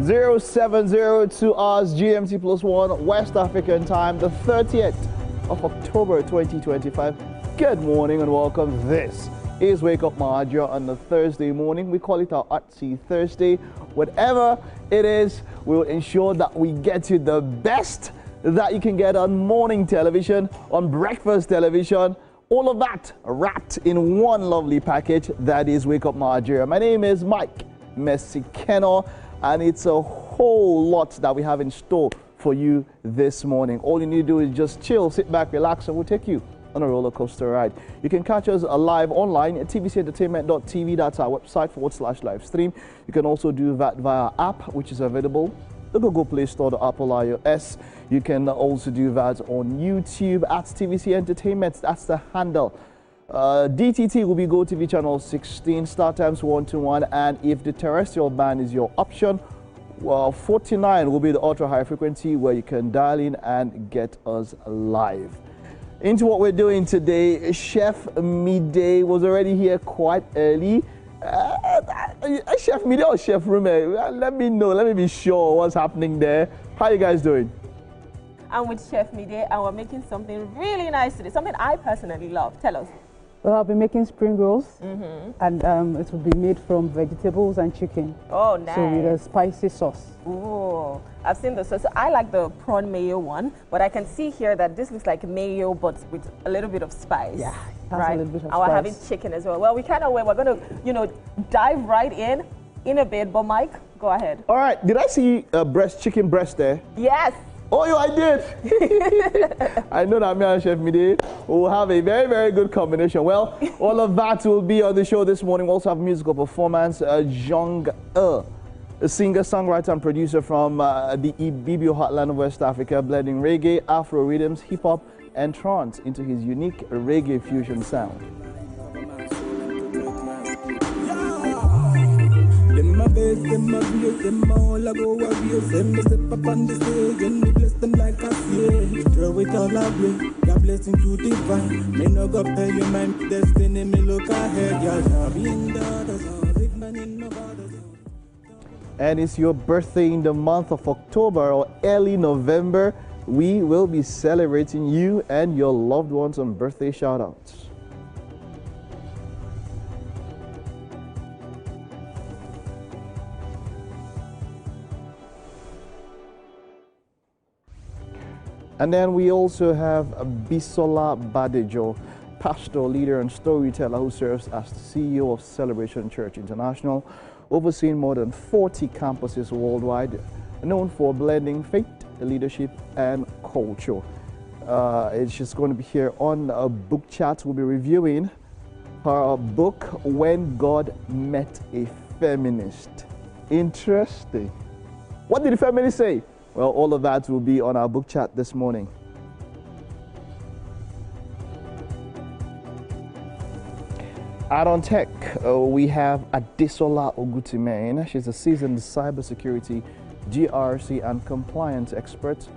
0702 hours GMT +1 West African time, the 30th of October 2025. Good morning and welcome. This is Wake Up Mahaja on the Thursday morning. We call it our Artsy Thursday. Whatever it is, we'll ensure that we get you the best that you can get on morning television, on breakfast television, all of that wrapped in one lovely package. That is Wake Up Mahaja. My name is Mike Messikeno, and it's a whole lot that we have in store for you this morning. All you need to do is just chill, sit back, relax, and we'll take you on a roller coaster ride. You can catch us live online at tvcentertainment.tv. That's our website /live stream. You can also do that via our app, which is available the Google Play Store, the Apple iOS. You can also do that on YouTube at TVC Entertainment. That's the handle. DTT will be GOTV channel 16, StarTimes 121, and if the terrestrial band is your option, well, 49 will be the ultra high frequency where you can dial in and get us live. Into what we're doing today, Chef Midday was already here quite early. Chef Midday or Chef Rume, let me know, let me be sure what's happening there. How are you guys doing? I'm with Chef Midday and we're making something really nice today, something I personally love. Tell us. Well, I'll be making spring rolls, and it will be made from vegetables and chicken. Oh, nice. So with a spicy sauce. Oh, I've seen the sauce. I like the prawn mayo one, but I can see here that this looks like mayo, but with a little bit of spice. Yeah, right. A little bit of and we're having chicken as well. Well, we cannot wait. We're going to, dive right in a bit. But Mike, go ahead. All right. Did I see chicken breast there? Yes. Oh, yeah, I did. I know that me and Chef Midday will have a very, very good combination. Well, all of that will be on the show this morning. We'll also have musical performance. Jong a singer, songwriter, and producer from the Ibibio heartland of West Africa, blending reggae, Afro rhythms, hip hop, and trance into his unique reggae fusion sound. Them my best, them my place, them all I go abuse. Them they step up on the stage and me bless them like a slave. Throw it all away, your blessing too divine. Me no go pay you my destiny, me look ahead. Y'all be in the other zone, big man in no other zone. And it's your birthday in the month of October or early November. We will be celebrating you and your loved ones on birthday shout-outs. And then we also have Bisola Badejo, pastoral leader and storyteller who serves as the CEO of Celebration Church International, overseeing more than 40 campuses worldwide, known for blending faith, leadership, and culture. She's going to be here on a book chat. We'll be reviewing her book, When God Met a Feminist. Interesting. What did the feminist say? Well, all of that will be on our book chat this morning. Out on tech, we have Adesola Ogutimane. She's a seasoned cybersecurity, GRC, and compliance expert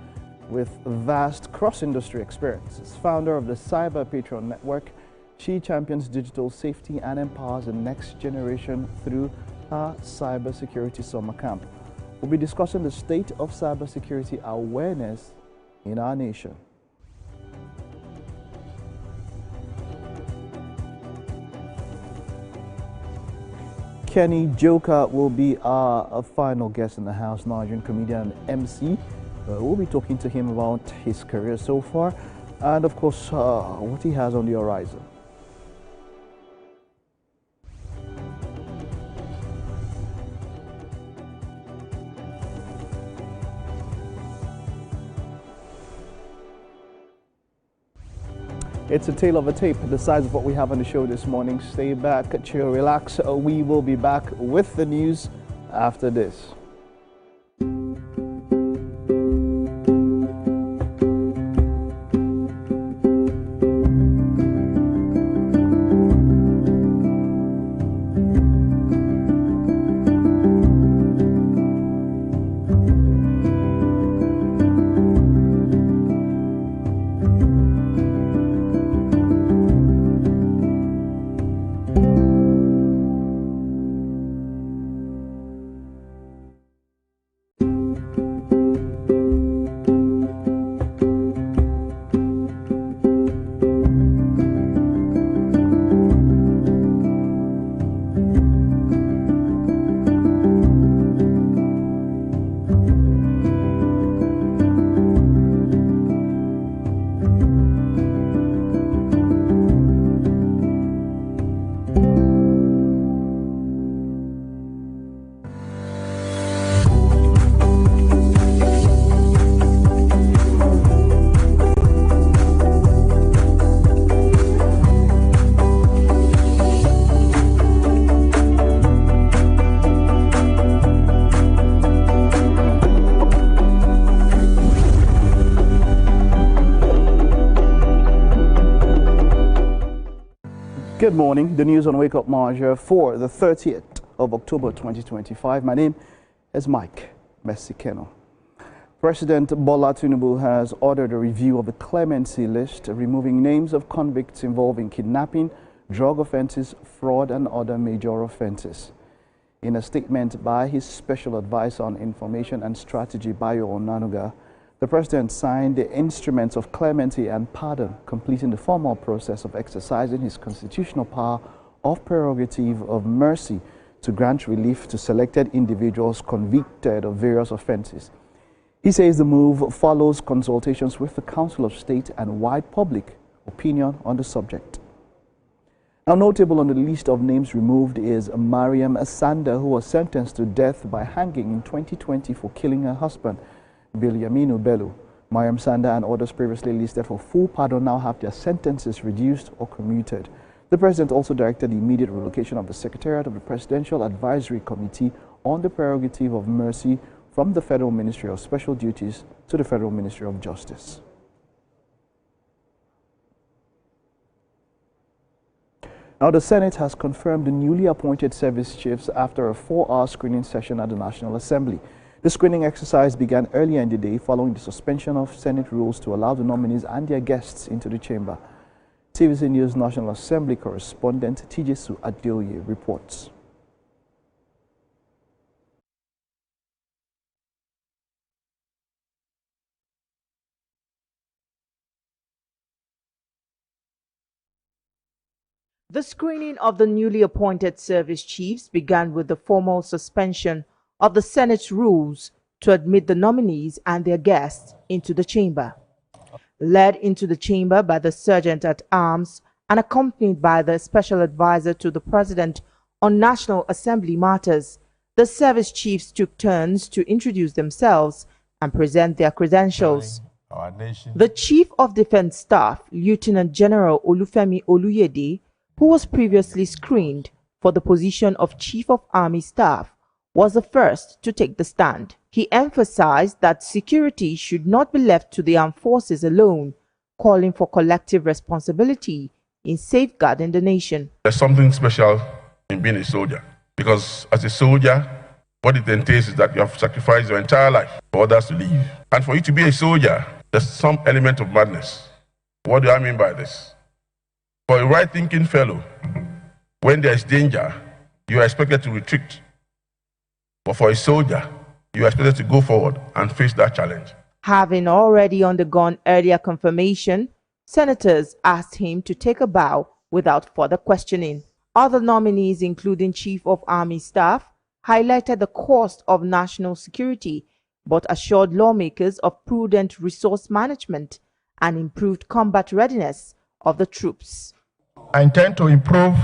with vast cross-industry experience. As founder of the Cyber Patron Network, she champions digital safety and empowers the next generation through her cybersecurity summer camp. We'll be discussing the state of cybersecurity awareness in our nation. Kenny Joker will be our final guest in the house, Nigerian comedian and MC. We'll be talking to him about his career so far and, of course, what he has on the horizon. It's a tale of a tape, the size of what we have on the show this morning. Stay back, chill, relax. We will be back with the news after this. Good morning. The news on Wake Up Marja for the 30th of October 2025. My name is Mike Messikeno. President Bola Tinubu has ordered a review of the clemency list, removing names of convicts involved in kidnapping, drug offences, fraud and other major offences. In a statement by his Special Advisor on Information and Strategy, Bayo Onanuga, the President signed the instruments of clemency and pardon, completing the formal process of exercising his constitutional power of prerogative of mercy to grant relief to selected individuals convicted of various offences. He says the move follows consultations with the Council of State and wide public opinion on the subject. Now, notable on the list of names removed is Mariam Asanda, who was sentenced to death by hanging in 2020 for killing her husband, Bilyaminu Bello. Mariam Sanda and others previously listed for full pardon now have their sentences reduced or commuted. The President also directed the immediate relocation of the Secretariat of the Presidential Advisory Committee on the Prerogative of Mercy from the Federal Ministry of Special Duties to the Federal Ministry of Justice. Now, the Senate has confirmed the newly appointed service chiefs after a 4-hour screening session at the National Assembly. The screening exercise began earlier in the day following the suspension of Senate rules to allow the nominees and their guests into the chamber. TVC News National Assembly correspondent Tijesu Adeoye reports. The screening of the newly appointed service chiefs began with the formal suspension of the Senate's rules to admit the nominees and their guests into the chamber. Led into the chamber by the Sergeant at Arms and accompanied by the Special Advisor to the President on National Assembly matters, the service chiefs took turns to introduce themselves and present their credentials. The Chief of Defense Staff, Lieutenant General Olufemi Oluyede, who was previously screened for the position of Chief of Army Staff, was the first to take the stand. He emphasized that security should not be left to the armed forces alone, calling for collective responsibility in safeguarding the nation. There's something special in being a soldier, because as a soldier, what it entails is that you have sacrificed your entire life for others to live. And for you to be a soldier, there's some element of madness. What do I mean by this? For a right-thinking fellow, when there's danger, you are expected to retreat. But for a soldier, you are expected to go forward and face that challenge. Having already undergone earlier confirmation, senators asked him to take a bow without further questioning. Other nominees, including Chief of Army Staff, highlighted the cost of national security, but assured lawmakers of prudent resource management and improved combat readiness of the troops. I intend to improve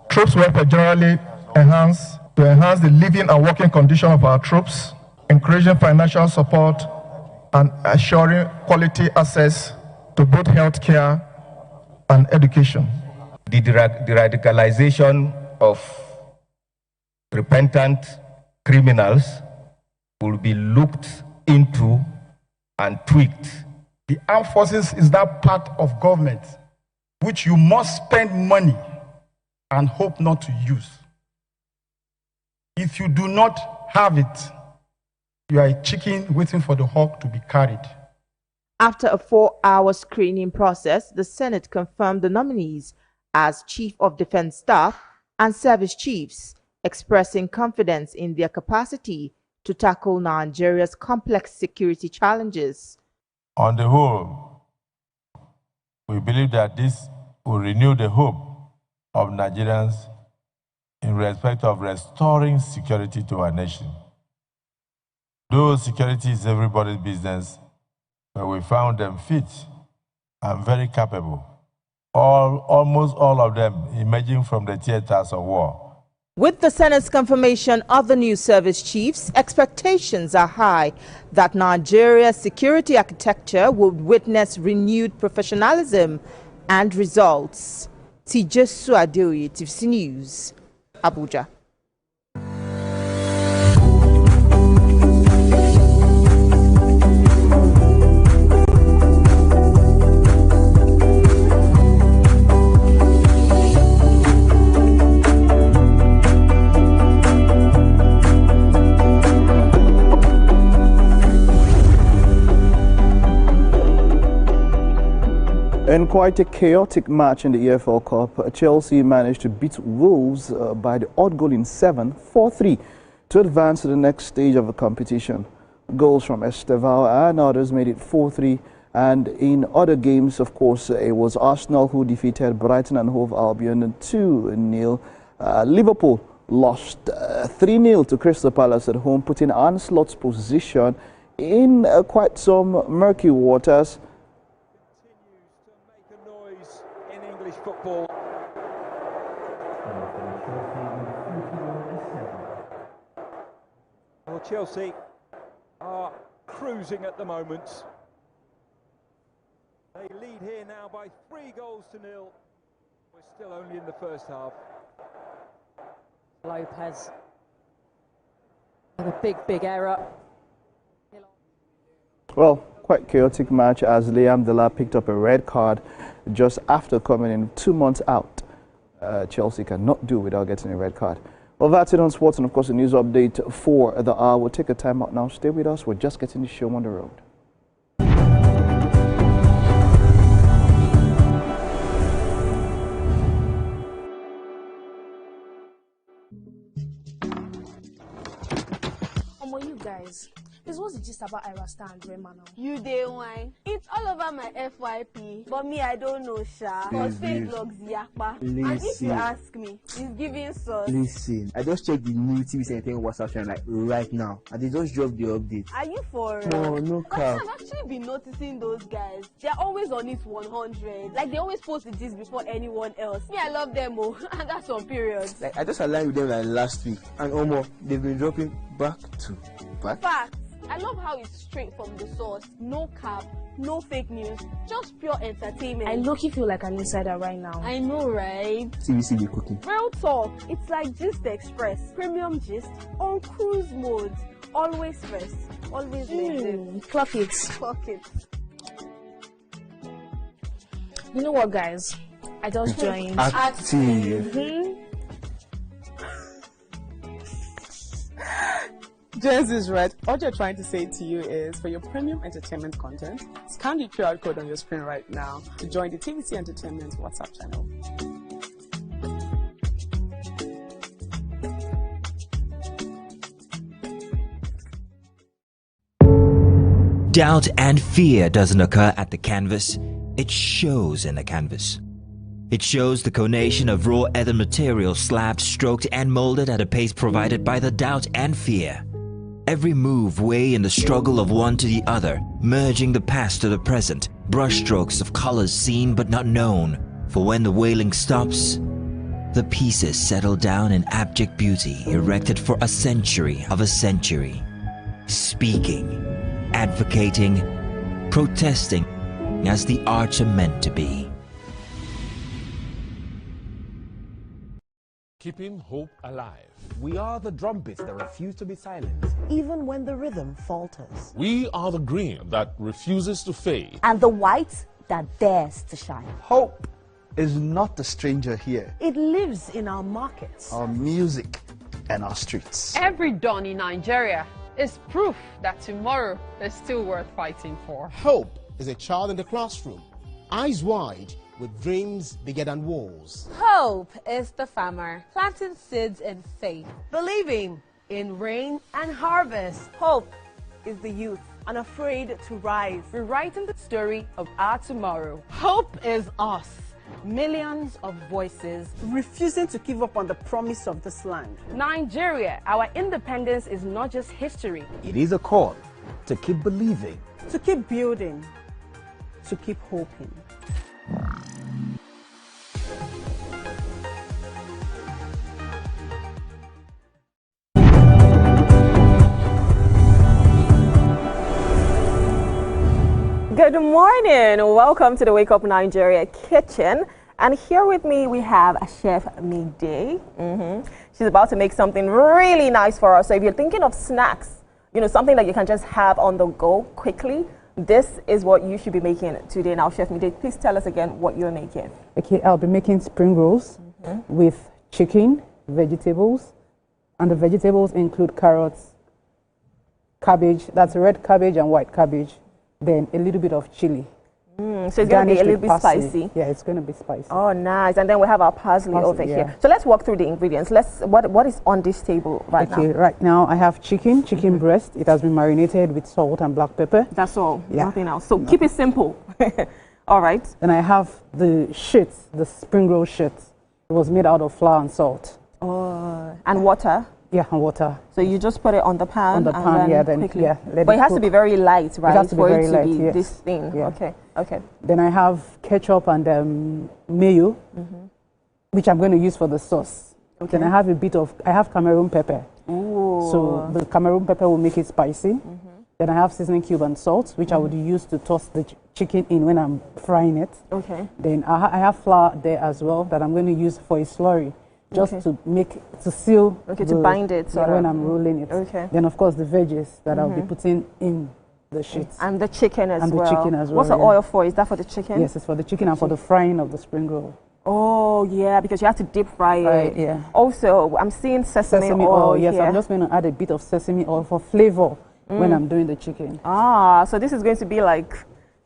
troops' welfare generally, enhance the living and working condition of our troops, encouraging financial support and assuring quality access to both healthcare and education. The radicalization of repentant criminals will be looked into and tweaked. The armed forces is that part of government which you must spend money and hope not to use. If you do not have it, you are a chicken waiting for the hawk to be carried. After a 4-hour screening process, the Senate confirmed the nominees as Chief of Defense Staff and Service Chiefs, expressing confidence in their capacity to tackle Nigeria's complex security challenges. On the whole, we believe that this will renew the hope of Nigerians in respect of restoring security to our nation. Though security is everybody's business, but we found them fit and very capable, almost all of them emerging from the theaters of war. With the Senate's confirmation of the new service chiefs, expectations are high that Nigeria's security architecture will witness renewed professionalism and results. Tijesu Adeoye, TVC News, Abuja. In quite a chaotic match in the EFL Cup, Chelsea managed to beat Wolves by the odd goal in 7, 4-3, to advance to the next stage of the competition. Goals from Estevao and others made it 4-3, and in other games, of course, it was Arsenal who defeated Brighton and Hove Albion 2-0. Liverpool lost 3-0 to Crystal Palace at home, putting Ancelot's position in quite some murky waters. Football. Well, Chelsea are cruising at the moment. They lead here now by 3-0. We're still only in the first half. Lopez with a big error. Well, quite chaotic match as Liam Delap picked up a red card just after coming in 2 months out. Chelsea cannot do without getting a red card. Well, that's it on sports, and of course the news update for the hour. We'll take a time out now. Stay with us. We're just getting the show on the road. You guys, this was the gist about Irasta and Rema now. You day wine. It's all over my FYP. But me, I don't know, Sha. Cause fake blogs yakpa. And if you ask me, it's giving sauce. Listen, I just checked the new TV Entertainment WhatsApp channel like right now, and they just dropped the update. Are you for real? No cap. I've actually been noticing those guys. They're always on it 100. Like they always post the gist before anyone else. Me, I love them, oh, and that's on period. Like I just aligned with them like last week, and almost they've been dropping back to back. Facts. I love how it's straight from the source. No cap, no fake news, just pure entertainment. I low-key feel like an insider right now. I know, right? TVC cooking. Real talk. It's like Gist Express. Premium gist on cruise mode. Always first. Always legit. Clock it. Clock it. You know what, guys? I just joined. Active. Jens is right. All you're trying to say to you is, for your premium entertainment content, scan the QR code on your screen right now to join the TVC Entertainment WhatsApp channel. Doubt and fear doesn't occur at the canvas, it shows in the canvas. It shows the conation of raw earthen material slabbed, stroked and molded at a pace provided by the doubt and fear. Every move weigh in the struggle of one to the other, merging the past to the present, brushstrokes of colors seen but not known. For when the wailing stops, the pieces settle down in abject beauty erected for a century of a century. Speaking, advocating, protesting as the arts are meant to be. Keeping hope alive. We are the drumbeats that refuse to be silenced, even when the rhythm falters. We are the green that refuses to fade, and the white that dares to shine. Hope is not a stranger here. It lives in our markets, our music, and our streets. Every dawn in Nigeria is proof that tomorrow is still worth fighting for. Hope is a child in the classroom, eyes wide, with dreams bigger than walls. Hope is the farmer planting seeds in faith, believing in rain and harvest. Hope is the youth unafraid to rise, rewriting the story of our tomorrow. Hope is us, millions of voices refusing to give up on the promise of this land. Nigeria, our independence is not just history. It is a call to keep believing, to keep building, to keep hoping. Good morning. Welcome to the Wake Up Nigeria kitchen. And here with me we have a Chef Midday. She's about to make something really nice for us. So if you're thinking of snacks, you know, something that you can just have on the go quickly, this is what you should be making today. Now, Chef Midday, please tell us again what you're making. Okay, I'll be making spring rolls with chicken, vegetables, and the vegetables include carrots, cabbage, that's red cabbage and white cabbage, then a little bit of chili. So it's going to be a little bit spicy. Yeah, it's going to be spicy. Oh, nice. And then we have our parsley over here. So let's walk through the ingredients. What is on this table right now? Okay, right now I have chicken breast. It has been marinated with salt and black pepper. That's all. Yeah. Nothing else. So keep it simple. All right. Then I have the sheets, the spring roll sheets. It was made out of flour and salt. Oh, and water. Yeah, and water. So you just put it on the pan. On the pan, and then quickly. Let but it it has cook. to be very light, right? It has to be very light. Yes. This thing. Yeah. Okay. Okay. Then I have ketchup and mayo, which I'm going to use for the sauce. Okay. Then I have I have Cameroon pepper. Ooh. So the Cameroon pepper will make it spicy. Then I have seasoning cube and salt, which I would use to toss the chicken in when I'm frying it. Okay. Then I have flour there as well that I'm going to use for a slurry, just to seal. Okay, to bind it. When I'm rolling it. Okay. Then of course the veggies that I'll be putting in the sheets. And the chicken as well. And the chicken as well. What's the oil for? Is that for the chicken? Yes, it's for the chicken and for the frying of the spring roll. Oh, yeah, because you have to deep fry it. Right, yeah. Also, I'm seeing sesame oil Yes, here. I'm just going to add a bit of sesame oil for flavor when I'm doing the chicken. Ah, so this is going to be like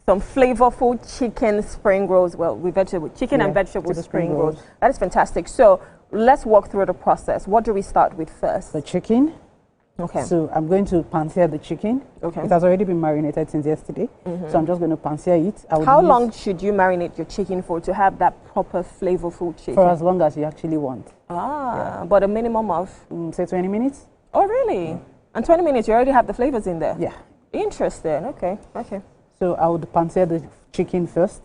some flavorful chicken spring rolls. Well, with chicken and vegetable spring rolls. That is fantastic. So let's walk through the process. What do we start with first? The chicken. Okay. So I'm going to pan-sear the chicken. Okay. It has already been marinated since yesterday. So I'm just going to pan-sear it. How long should you marinate your chicken for to have that proper flavorful chicken? For as long as you actually want. Ah, but a minimum of? Say 20 minutes. Oh, really? Yeah. And 20 minutes, you already have the flavors in there? Yeah. Interesting. Okay. Okay. So I would pan-sear the chicken first,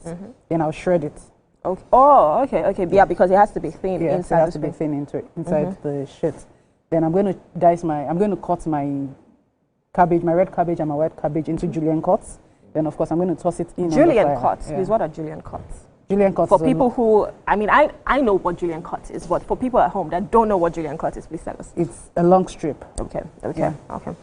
then I'll shred it. Okay. Oh, okay. Okay. Yeah, because it has to be thin inside. It has to be thin inside the shit. Then I'm going to cut my cabbage, my red cabbage and my white cabbage into julienne cuts. Then of course I'm going to toss it in. Julienne cuts. Please, what are julienne cuts? Julienne cuts. For people who, I know what julienne cuts is, but for people at home that don't know what julienne cuts is, please tell us. It's a long strip. Okay. Okay. Yeah. Okay.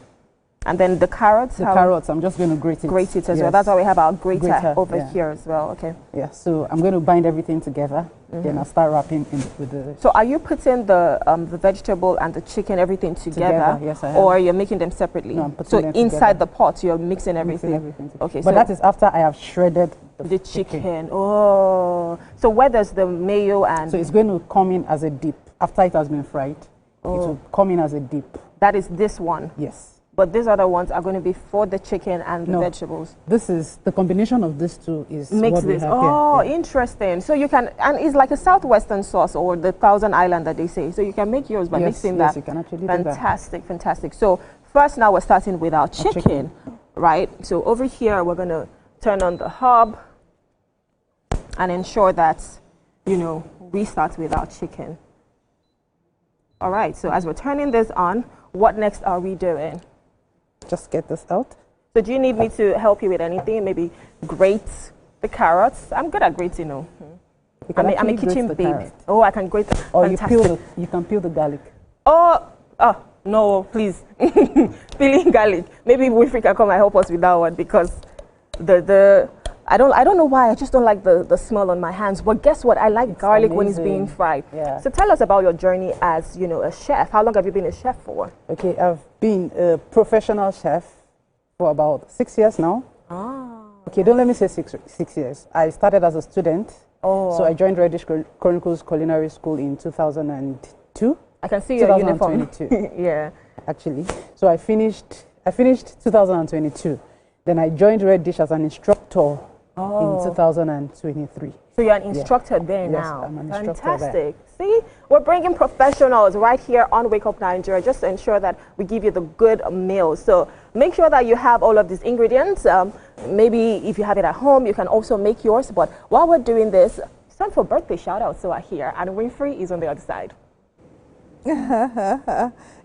And then the carrots? The carrots, I'm just going to grate it. Grate it as well. That's why we have our grater over here as well. Okay. Yeah, so I'm going to bind everything together. Then I'll start wrapping with the... So are you putting the vegetable and the chicken, everything together? Yes, I am. Or you're making them separately? No, I'm putting so them inside together. the pot, you're mixing everything? Okay. But that is after I have shredded the chicken. Oh. So where does the mayo and... So it's going to come in as a dip. After it has been fried, it will come in as a dip. That is this one? Yes. But these other ones are going to be for the chicken and the vegetables. This is the combination of these two is makes what we this. have Oh, here. interesting. So you can, and it's like a southwestern sauce or the Thousand Island that they say. So you can make yours by mixing that. Yes, you can actually do that. Fantastic, fantastic. So first, now we're starting with our chicken, right? So over here, we're going to turn on the hob and ensure that, we start with our chicken. All right. So as we're turning this on, what next are we doing? Just get this out. So do you need me to help you with anything? Maybe grate the carrots? I'm good at grating, I'm a kitchen babe. Oh, I can grate. Or you can peel the garlic. Oh, no, please. Peeling garlic. Maybe Wilfred can come and help us with that one because I don't know why, I just don't like the smell on my hands. But guess what? I like garlic when it's being fried. Yeah. So tell us about your journey as, a chef. How long have you been a chef for? Okay, I've been a professional chef for about 6 years now. Ah. Okay, don't let me say 6 years. I started as a student. Oh. So I joined Reddish Chronicles Culinary School in 2002. I can see your uniform. 2022. Yeah. Actually. So I finished 2022. Then I joined Red Dish as an instructor in 2023. So you're an instructor there now. Yes, I'm an instructor Fantastic. See, we're bringing professionals right here on Wake Up Nigeria just to ensure that we give you the good meals. So make sure that you have all of these ingredients. Maybe if you have it at home, you can also make yours. But while we're doing this, it's time for birthday shout-outs. So are here, and Winfrey is on the other side.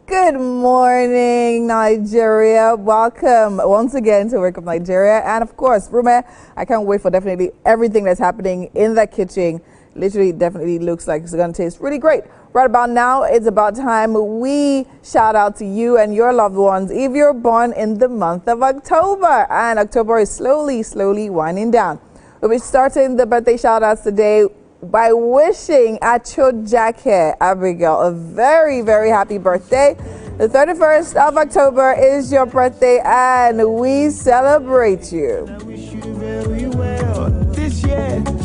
Good morning, Nigeria. Welcome once again to Wake Up Nigeria. And of course, Rume, I can't wait for definitely everything that's happening in the kitchen. Literally, definitely looks like it's going to taste really great. Right about now, it's about time we shout out to you and your loved ones if you're born in the month of October. And October is slowly winding down. We'll be starting the birthday shout outs today by wishing Acho Jackie Abigail a very, very happy birthday. The 31st of October is your birthday and we celebrate you.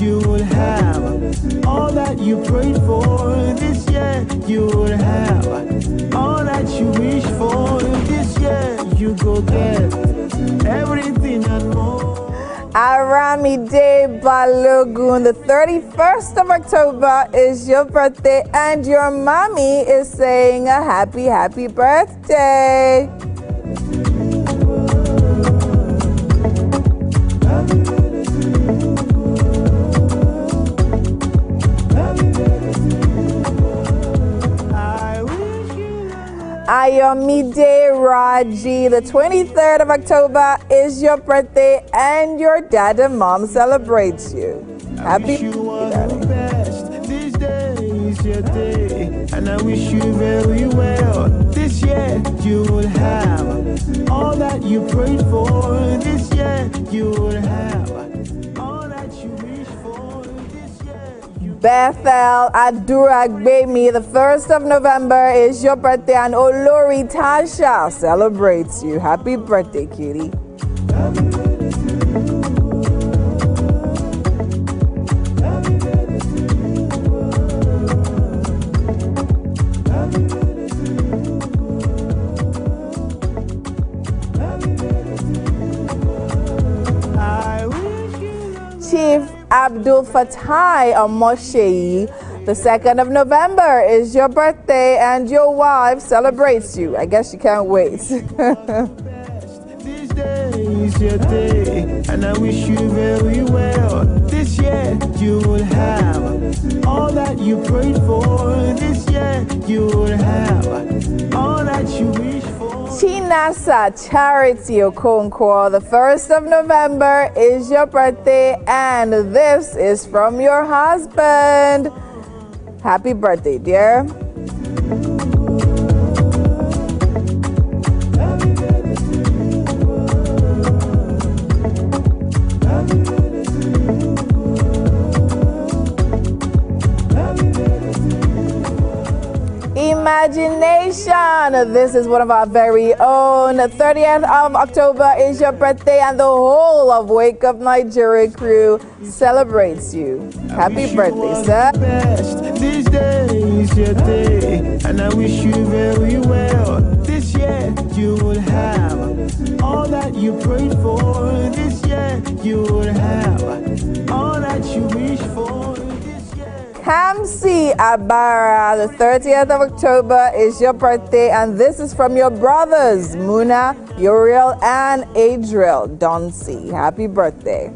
you will have all that you prayed for. This year you will have all that you wish for. This year you go get everything and more. Aramide Balogun, the 31st of October is your birthday, and your mommy is saying a happy birthday. Ayomide Raji, the 23rd of October is your birthday, and your dad and mom celebrates you. Happy birthday, This day is your day, and I wish you very well. This year you will have all that you prayed for. This year you will have all that you wish for. This year Bethel Aduragbemi, the 1st of November is your birthday, and Olori Tasha celebrates you. Happy birthday, cutie. Chief Abdul Fatai Omosheyi, the 2nd of November is your birthday, and your wife celebrates you. I guess you can't wait. This day is your day, and I wish you very well. This year you will have all that you prayed for. This year you will have all that you wish for. Chinasa Charity Okonkwo, the 1st of November is your birthday, and this is from your husband. Happy birthday, dear. Imagination, this is one of our very own. 30th of October is your birthday, and the whole of Wake Up Nigeria crew celebrates you. Happy birthday, sir. This day is your day, and I wish you very well. This year you will have all that you prayed for. This year you will have all that you wish for. Kamsi Abara, the 30th of October is your birthday, and this is from your brothers, Muna, Uriel, and Adriel Donsi. Happy birthday.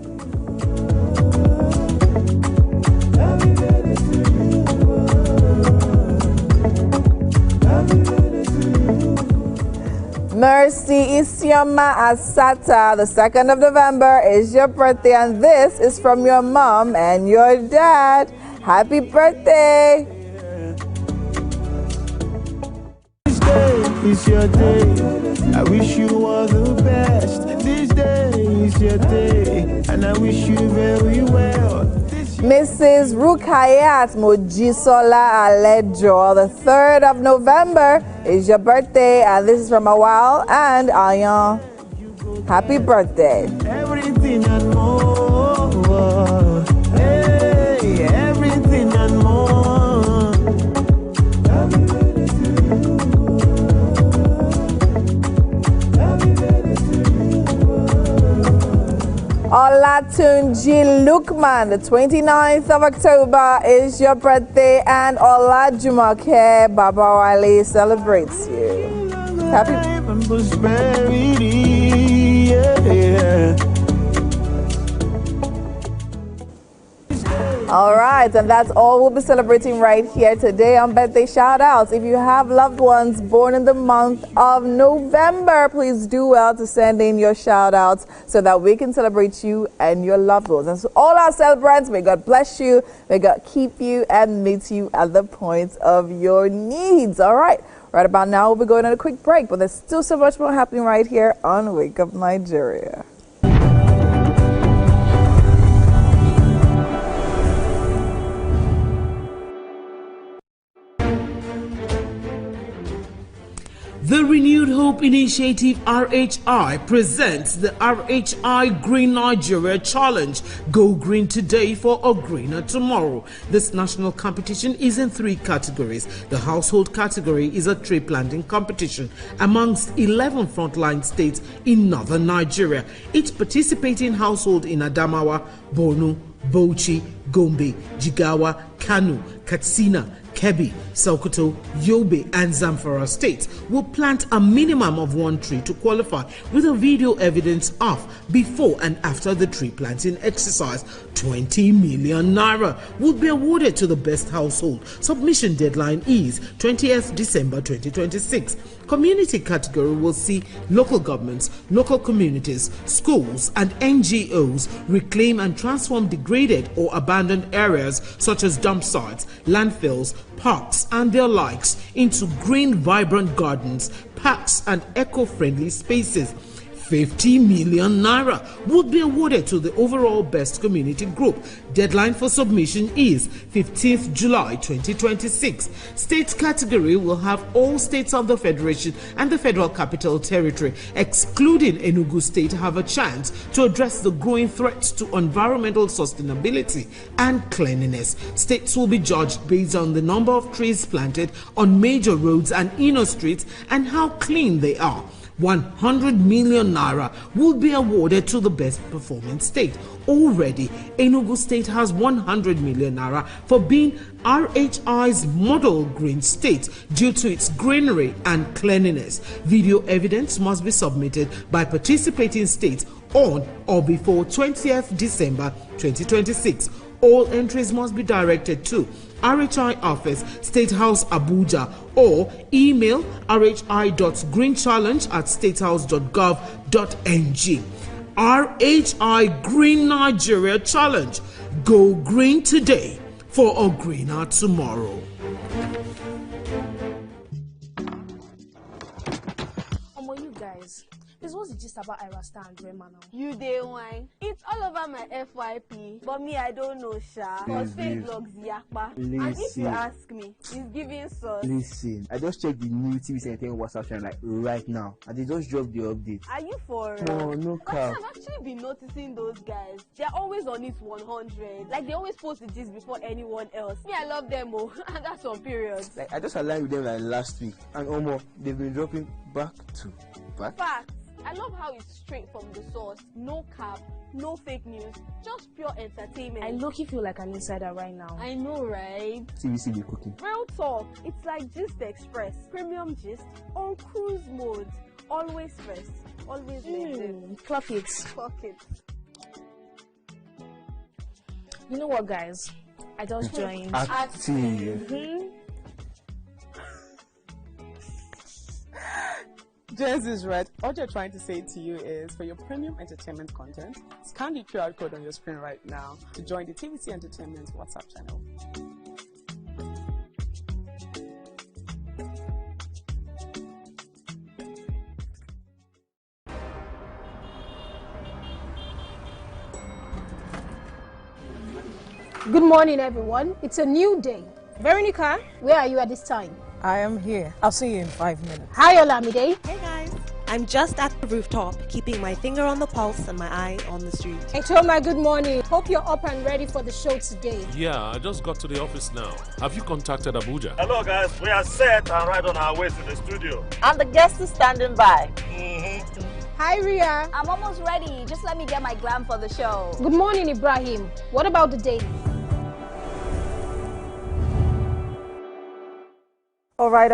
Mercy Isioma Asata, the 2nd of November is your birthday, and this is from your mom and your dad. Happy birthday! This day is your day. I wish you all the best. This day is your day, and I wish you very well. Mrs. Rukayat Mojisola Alejo, the 3rd of November is your birthday, and this is from Awal and Ayan. Happy birthday. Everything and more. Hey, everything and more. Olatunji Lukman, the 29th of October is your birthday, and Olajumake Babawale celebrates you. Happy prosperity, yeah. All right, and that's all we'll be celebrating right here today on Birthday Shoutouts. If you have loved ones born in the month of November, please do well to send in your shoutouts so that we can celebrate you and your loved ones. And so all our celebrants, may God bless you, may God keep you and meet you at the point of your needs. All right, right about now we'll be going on a quick break, but there's still so much more happening right here on Wake Up Nigeria. The Renewed Hope Initiative RHI presents the RHI Green Nigeria Challenge. Go green today for a greener tomorrow. This national competition is in 3 categories. The household category is a tree planting competition amongst 11 frontline states in northern Nigeria. Each participating household in Adamawa, Borno, Bauchi, Gombe, Jigawa, Kano, Katsina, Kebbi, Sokoto, Yobe and Zamfara states will plant a minimum of 1 tree to qualify, with a video evidence of before and after the tree planting exercise. 20 million naira will be awarded to the best household. Submission deadline is 20th December 2026. Community category will see local governments, local communities, schools and NGOs reclaim and transform degraded or abandoned areas such as dump sites, landfills, parks and their likes into green, vibrant gardens, parks and eco-friendly spaces. 50 million naira would be awarded to the overall best community group. Deadline for submission is 15th July 2026. State category will have all states of the Federation and the Federal Capital Territory, excluding Enugu State, have a chance to address the growing threats to environmental sustainability and cleanliness. States will be judged based on the number of trees planted on major roads and inner streets and how clean they are. 100 million naira will be awarded to the best performing state. Already, Enugu State has 100 million naira for being RHI's model green state due to its greenery and cleanliness. Video evidence must be submitted by participating states on or before 20th December 2026. All entries must be directed to RHI Office, State House, Abuja, or email rhi.greenchallenge@statehouse.gov.ng. RHI Green Nigeria Challenge. Go green today for a greener tomorrow. You guys, this was just about Irasta and Rema now. You day wine. It's all over my FYP, but me I don't know sha. Cause fake blogs yakpa. And if you ask me, it's giving sauce. Listen, I just checked the new TVC Entertainment WhatsApp channel like right now, and they just dropped the update. Are you for No cap. I've actually been noticing those guys. They're always on it 100. Like they always post the gist before anyone else. Me, I love them oh. And that's on periods. Like I just aligned with them like last week, and they've been dropping back to back. Facts. I love how it's straight from the source. No cap, no fake news, just pure entertainment. I low-key feel like an insider right now. I know, right? TVC be cooking. Real talk. It's like Gist Express. Premium gist on cruise mode. Always first. Always Clock it. Clock it. You know what, guys? I just joined. Active. Jess is right. All you're trying to say to you is, for your premium entertainment content, scan the QR code on your screen right now to join the TVC Entertainment WhatsApp channel. Good morning, everyone. It's a new day. Veronica, where are you at this time? I am here. I'll see you in 5 minutes. Hi, Olamide. Hey guys. I'm just at the rooftop, keeping my finger on the pulse and my eye on the street. Echoma, good morning. Hope you're up and ready for the show today. Yeah, I just got to the office now. Have you contacted Abuja? Hello guys, we are set and right on our way to the studio. And the guest is standing by. Hi, Ria. I'm almost ready. Just let me get my glam for the show. Good morning, Ibrahim. What about the day? All right.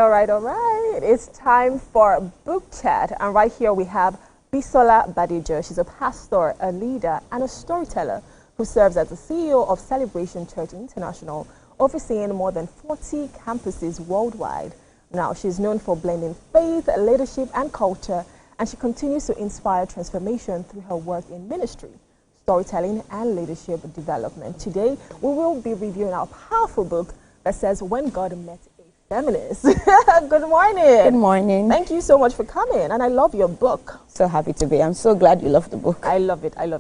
It's time for Book Chat. And right here we have Bisola Badijo. She's a pastor, a leader, and a storyteller who serves as the CEO of Celebration Church International, overseeing more than 40 campuses worldwide. Now, she's known for blending faith, leadership, and culture, and she continues to inspire transformation through her work in ministry, storytelling, and leadership development. Today, we will be reviewing our powerful book that says When God Met Feminist. Good morning. Good morning. Thank you so much for coming, and I love your book. So happy to be. I'm so glad you love the book. I love it. And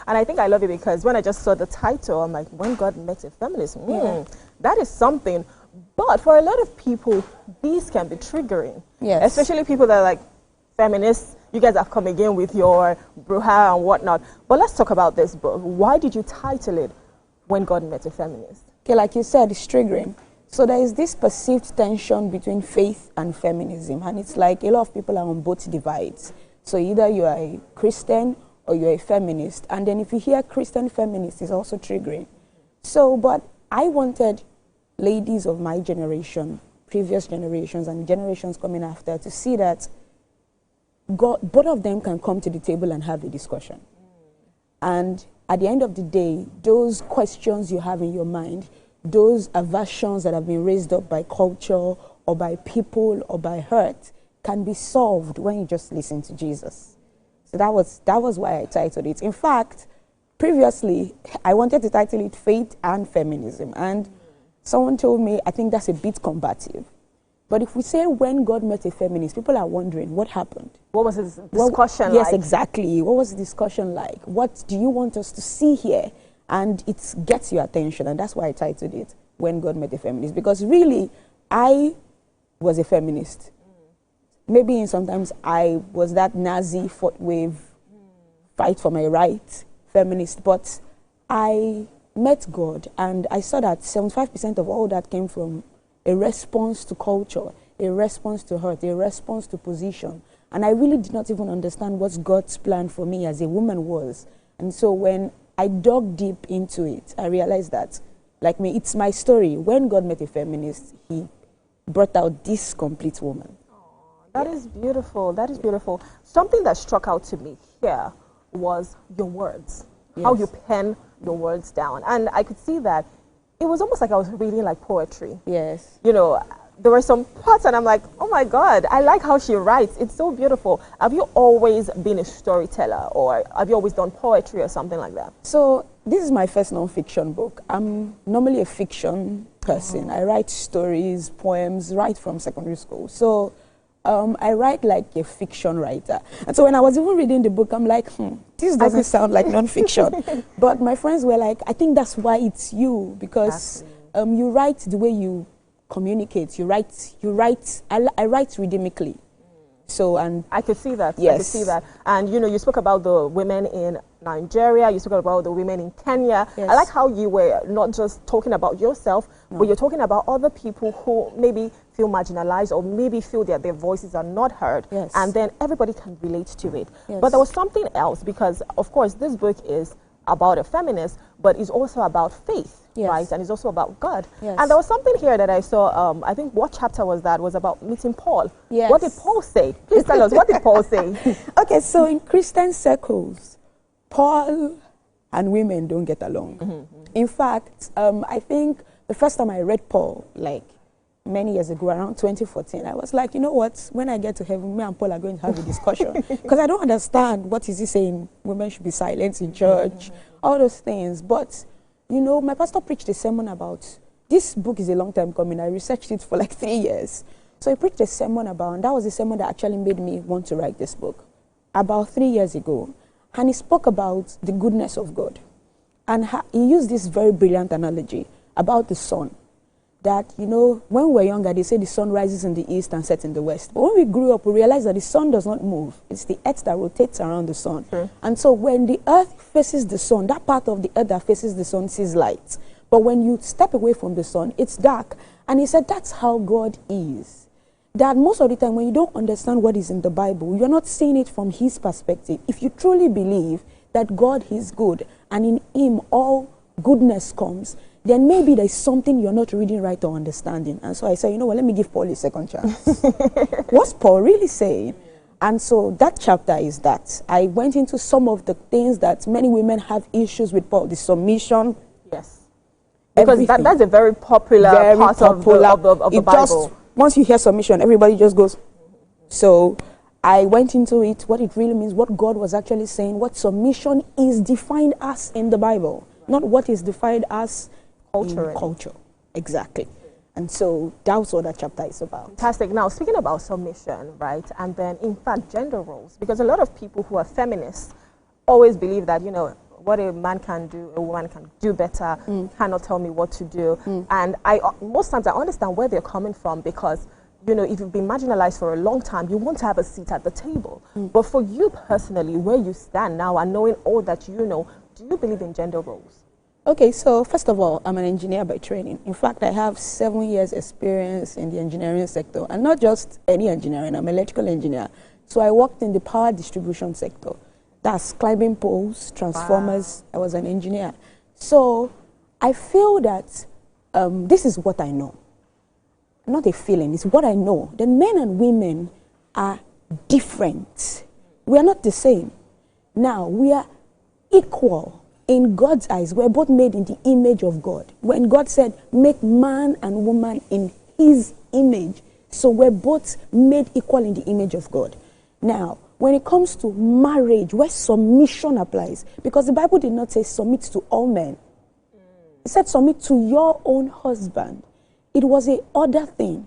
I think I love it because when I just saw the title, I'm like, When God Met a Feminist. That is something. But for a lot of people, these can be triggering. Yes. Especially people that are like feminists. You guys have come again with your bruja and whatnot. But let's talk about this book. Why did you title it When God Met a Feminist? Okay, like you said, it's triggering. So there is this perceived tension between faith and feminism, and it's like a lot of people are on both divides. So either you are a Christian or you're a feminist, and then if you hear Christian feminist, it's also triggering. So, but I wanted ladies of my generation, previous generations, and generations coming after to see that God, both of them can come to the table and have a discussion. And at the end of the day, those questions you have in your mind, those aversions that have been raised up by culture or by people or by hurt can be solved when you just listen to Jesus. So that was why I titled it. In fact, previously, I wanted to title it Faith and Feminism. And someone told me, I think that's a bit combative. But if we say When God Met a Feminist, people are wondering what happened. What was this discussion like? Yes, exactly. What was the discussion like? What do you want us to see here? And it gets your attention, and that's why I titled it When God Met a Feminist. Because really, I was a feminist. Maybe sometimes I was that Nazi fourth wave, fight for my right feminist, but I met God, and I saw that 75% of all that came from a response to culture, a response to hurt, a response to position. And I really did not even understand what God's plan for me as a woman was. And so when I dug deep into it, I realized that, like me, it's my story. When God met a feminist, he brought out this complete woman. That is beautiful. That is beautiful. Something that struck out to me here was your words, how you pen your words down. And I could see that it was almost like I was reading like poetry. Yes. You know, there were some parts and I'm like, oh my God, I like how she writes. It's so beautiful. Have you always been a storyteller, or have you always done poetry or something like that? So this is my first non-fiction book. I'm normally a fiction person. I write stories, poems, right from secondary school. So I write like a fiction writer. And so when I was even reading the book, I'm like, this doesn't sound like non-fiction. But my friends were like, I think that's why it's you, because you write the way you communicate. I write rhythmically. So, and I could see that. Yes. I could see that. And you know, you spoke about the women in Nigeria, you spoke about the women in Kenya. Yes. I like how you were not just talking about yourself, but you're talking about other people who maybe feel marginalized or maybe feel that their voices are not heard. Yes. And then everybody can relate to it. Yes. But there was something else, because of course this book is about a feminist, but it's also about faith, right? And it's also about God. Yes. And there was something here that I saw, I think, what chapter was that? Was about meeting Paul. Yes. What did Paul say? Please tell us, what did Paul say? Okay, so in Christian circles, Paul and women don't get along. In fact, I think the first time I read Paul, like many years ago, around 2014, I was like, you know what, when I get to heaven, me and Paul are going to have a discussion. Because I don't understand, what is he saying? Women should be silent in church, all those things. But, you know, my pastor preached a sermon about, this book is a long time coming. I researched it for like 3 years. So he preached a sermon about, and that was the sermon that actually made me want to write this book, about 3 years ago. And he spoke about the goodness of God. And he used this very brilliant analogy about the sun. That, you know, when we were younger, they say the sun rises in the east and sets in the west. But when we grew up, we realized that the sun does not move. It's the earth that rotates around the sun. And so when the earth faces the sun, that part of the earth that faces the sun sees light. But when you step away from the sun, it's dark. And he said that's how God is. That most of the time when you don't understand what is in the Bible, you're not seeing it from his perspective. If you truly believe that God is good and in him all goodness comes, then maybe there's something you're not reading right or understanding. And so I said, you know what, let me give Paul a second chance. What's Paul really saying? And so that chapter is that. I went into some of the things that many women have issues with Paul, the submission. Yes. Because that's a very popular part of the Bible. Just, once you hear submission, everybody just goes. So I went into it, what it really means, what God was actually saying, what submission is defined as in the Bible, not what is defined as culture. Exactly. And so that's what that chapter is about. Fantastic. Now, speaking about submission, right, and then, in fact, gender roles, because a lot of people who are feminists always believe that, you know, what a man can do, a woman can do better, cannot tell me what to do. And most times I understand where they're coming from, because you know, if you've been marginalized for a long time, you want to have a seat at the table. But for you personally, where you stand now and knowing all that you know, do you believe in gender roles? Okay, so first of all, I'm an engineer by training. In fact, I have 7 years experience in the engineering sector, and not just any engineering, I'm an electrical engineer. So I worked in the power distribution sector. That's climbing poles, transformers. Wow. I was an engineer. So I feel that this is what I know. Not a feeling, it's what I know. The men and women are different. We are not the same. Now, we are equal in God's eyes. We're both made in the image of God. When God said, make man and woman in his image, so we're both made equal in the image of God. Now, when it comes to marriage, where submission applies, because the Bible did not say submit to all men. It said submit to your own husband. It was a other thing.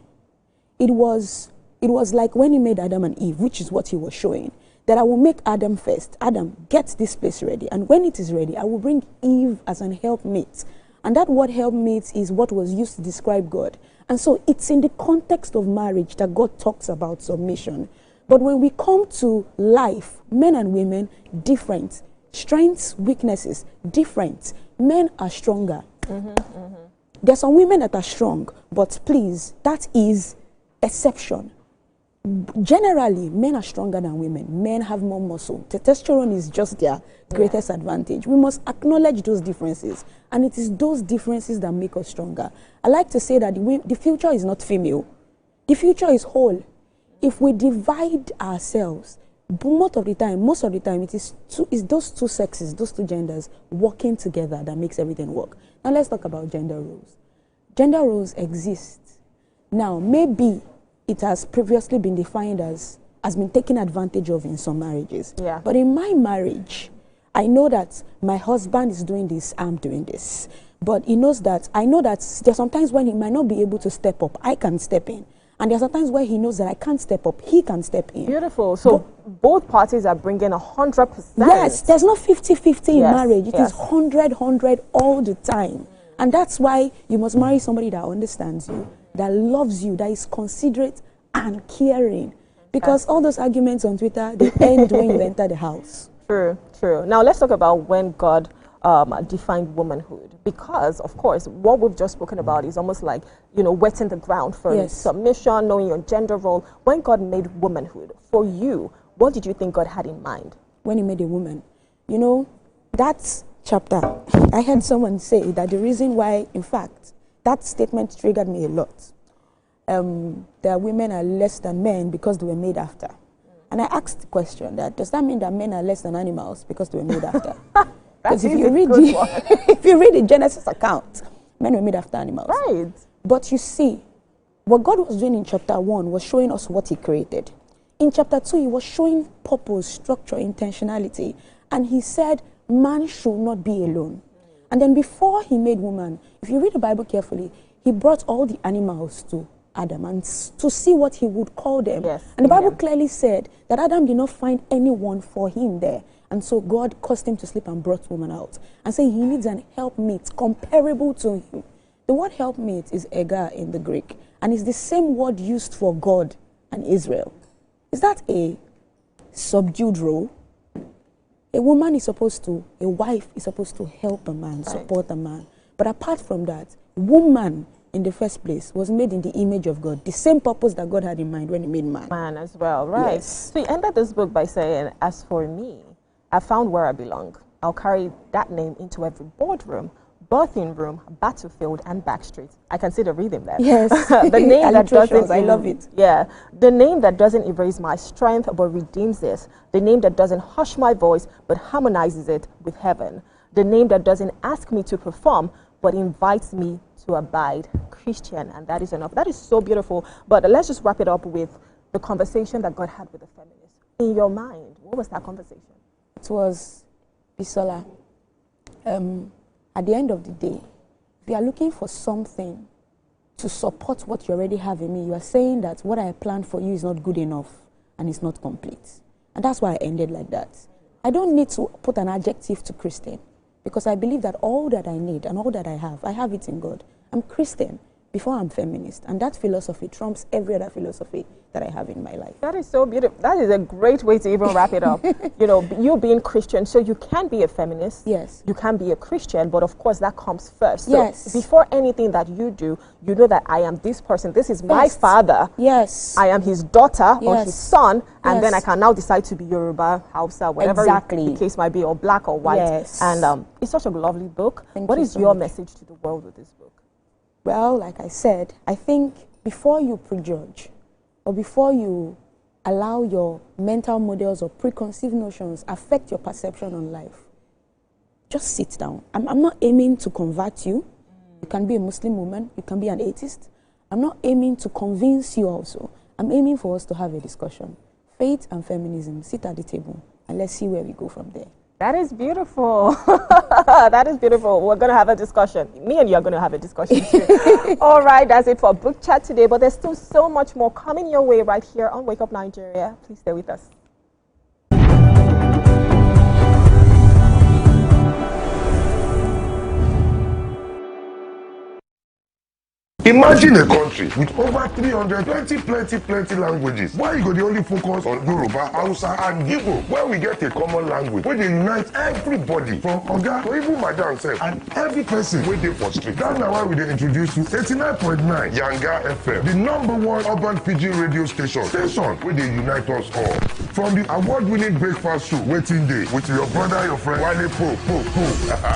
It was like when he made Adam and Eve, which is what he was showing, that I will make Adam first. Adam, get this place ready. And when it is ready, I will bring Eve as an helpmate. And that word helpmate is what was used to describe God. And so it's in the context of marriage that God talks about submission. But when we come to life, men and women, different. Strengths, weaknesses, different. Men are stronger. There are some women that are strong, but please, that is exception. Generally, men are stronger than women. Men have more muscle. Testosterone is just their greatest advantage. We must acknowledge those differences, and it is those differences that make us stronger. I like to say that the future is not female. The future is whole. If we divide ourselves, most of the time, it is those two sexes, those two genders working together that makes everything work. Now let's talk about gender roles. Gender roles exist. Now, maybe it has previously been defined as, has been taken advantage of in some marriages. Yeah. But in my marriage, I know that my husband is doing this, I'm doing this. But he knows that, I know that there are sometimes when he might not be able to step up, I can step in. And there are sometimes where he knows that I can't step up, he can step in. Beautiful. So both parties are bringing 100%. Yes, there's not 50-50 in marriage. It is 100-100 all the time. And that's why you must marry somebody that understands you, that loves you, that is considerate and caring. Because all those arguments on Twitter, they end when you enter the house. True, true. Now let's talk about when God defined womanhood, because of course what we've just spoken about is almost like, you know, wetting the ground for submission, knowing your gender role. When God made womanhood for you, what did you think God had in mind when he made a woman? You know, that chapter, I heard someone say that the reason why, in fact, that statement triggered me a lot. That women are less than men because they were made after. And I asked the question, that does that mean that men are less than animals because they were made after? Because if you read the Genesis account, men were made after animals. Right. But you see, what God was doing in chapter 1 was showing us what he created. In chapter 2, he was showing purpose, structure, intentionality. And he said, man should not be alone. And then before he made woman, if you read the Bible carefully, he brought all the animals to Adam and to see what he would call them. Yes. And the Bible clearly said that Adam did not find anyone for him there. And so God caused him to sleep and brought woman out. And saying he needs an helpmate comparable to him. The word helpmate is egar in the Greek. And it's the same word used for God and Israel. Is that a subdued role? A woman is supposed to, a wife is supposed to help a man, support a man. But apart from that, woman in the first place was made in the image of God. The same purpose that God had in mind when he made man. Man as well, right? Yes. So he ended this book by saying, as for me, I found where I belong. I'll carry that name into every boardroom, birthing room, battlefield, and backstreet. I can see the rhythm there. Yes. The name that doesn't, I love it. Yeah. The name that doesn't erase my strength but redeems it. The name that doesn't hush my voice but harmonizes it with heaven. The name that doesn't ask me to perform but invites me to abide. Christian, and that is enough. That is so beautiful. But let's just wrap it up with the conversation that God had with the feminists. In your mind, what was that conversation? It was, Bisola, at the end of the day, if you are looking for something to support what you already have in me, you are saying that what I planned for you is not good enough and it's not complete. And that's why I ended like that. I don't need to put an adjective to Christian. because I believe that all that I need and all that I have it in God. I'm Christian before I'm feminist, and that philosophy trumps every other philosophy that I have in my life. That is so beautiful. That is a great way to even wrap it up. You know, you being Christian, so you can be a feminist. Yes. You can be a Christian, but of course that comes first. So yes. Before anything that you do, you know that I am this person. This is my father. Yes. I am his daughter or Yes. his son, and Yes. then I can now decide to be Yoruba, Hausa, whatever Exactly. the case might be, or black or white. Yes. And it's such a lovely book. What is your message to the world with this book? Well, like I said, I think before you prejudge or before you allow your mental models or preconceived notions affect your perception on life, just sit down. I'm not aiming to convert you. You can be a Muslim woman. You can be an atheist. I'm not aiming to convince you also. I'm aiming for us to have a discussion. Faith and feminism, sit at the table and let's see where we go from there. That is beautiful. That is beautiful. We're going to have a discussion. Me and you are going to have a discussion too. All right, that's it for Book Chat today. But there's still so much more coming your way right here on Wake Up Nigeria. Please stay with us. Imagine a country with over 320 plenty languages. Why you go the only focus on Yoruba, Hausa and Igbo? Where we get a common language where they unite everybody from Oga to even Madam sef and every person wey dey for street. That's now why we dey introduce you 89.9 Yanga FM, the #1 urban pidgin radio station wey dey unite us all. From the award-winning breakfast show Wetin Dey with your brother, your friend Wale Po.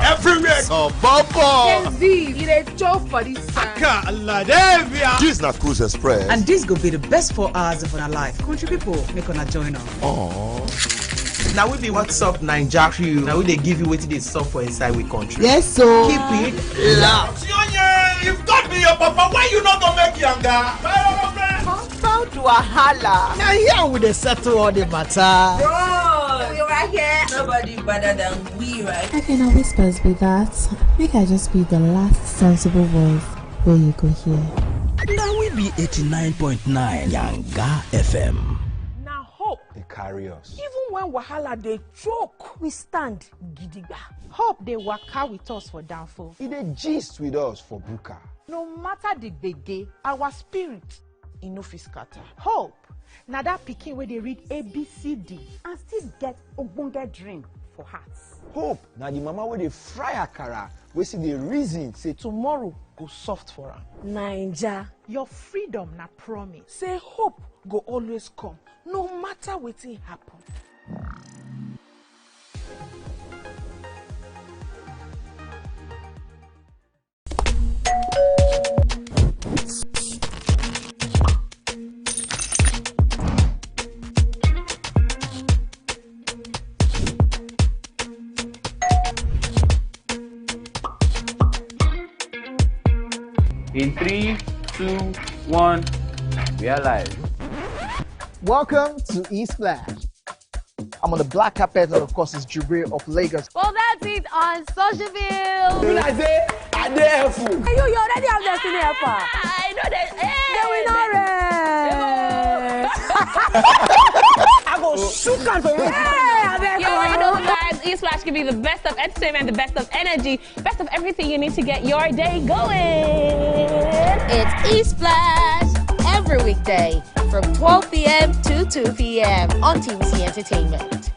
Everywhere. So Bobo. Kenzie, you dey chop for this time. This na Cruise Express. And this go be the best 4 hours of our life. Country people, make una join us. Aww. Now we be What's Up Naija crew. Now we they give you wetin dey sup for inside we country. Yes, so keep it loud. If God be your papa, why you not gonna make Yanga? About wahala. Now here we dey settle all the matter. Bro, you right here. Nobody better than we, right? Okay, now whispers be that. Make I just be the last sensible voice where you go here. Now we be 89.9 Yanga FM. Now hope they carry us. Even when wahala they choke, we stand gidigba. Hope they waka with us for downfall. They gist with us for buka. No matter the gbege, our spirit in no fit scatter. Hope now that pikin where they read ABCD and still get ogbonge dream for hearts. Hope now the mama where they fry akara, we see the reason say tomorrow go soft for her. Naija, your freedom na promise. Say hope go always come, no matter wetin happen. In 3, 2, 1, we are live. Welcome to E-Splash. I'm on the black carpet, and of course, it's Jubril of Lagos. Well, that's it on Socialville. When I say, I dare fool. You already have Destiny Alpha. I know that. I go shoot for you. You know, guys, E-Splash can be the best of entertainment, the best of energy, best of everything you need to get your day going. It's E-Splash every weekday from 12 p.m. to 2 p.m. on TVC Entertainment.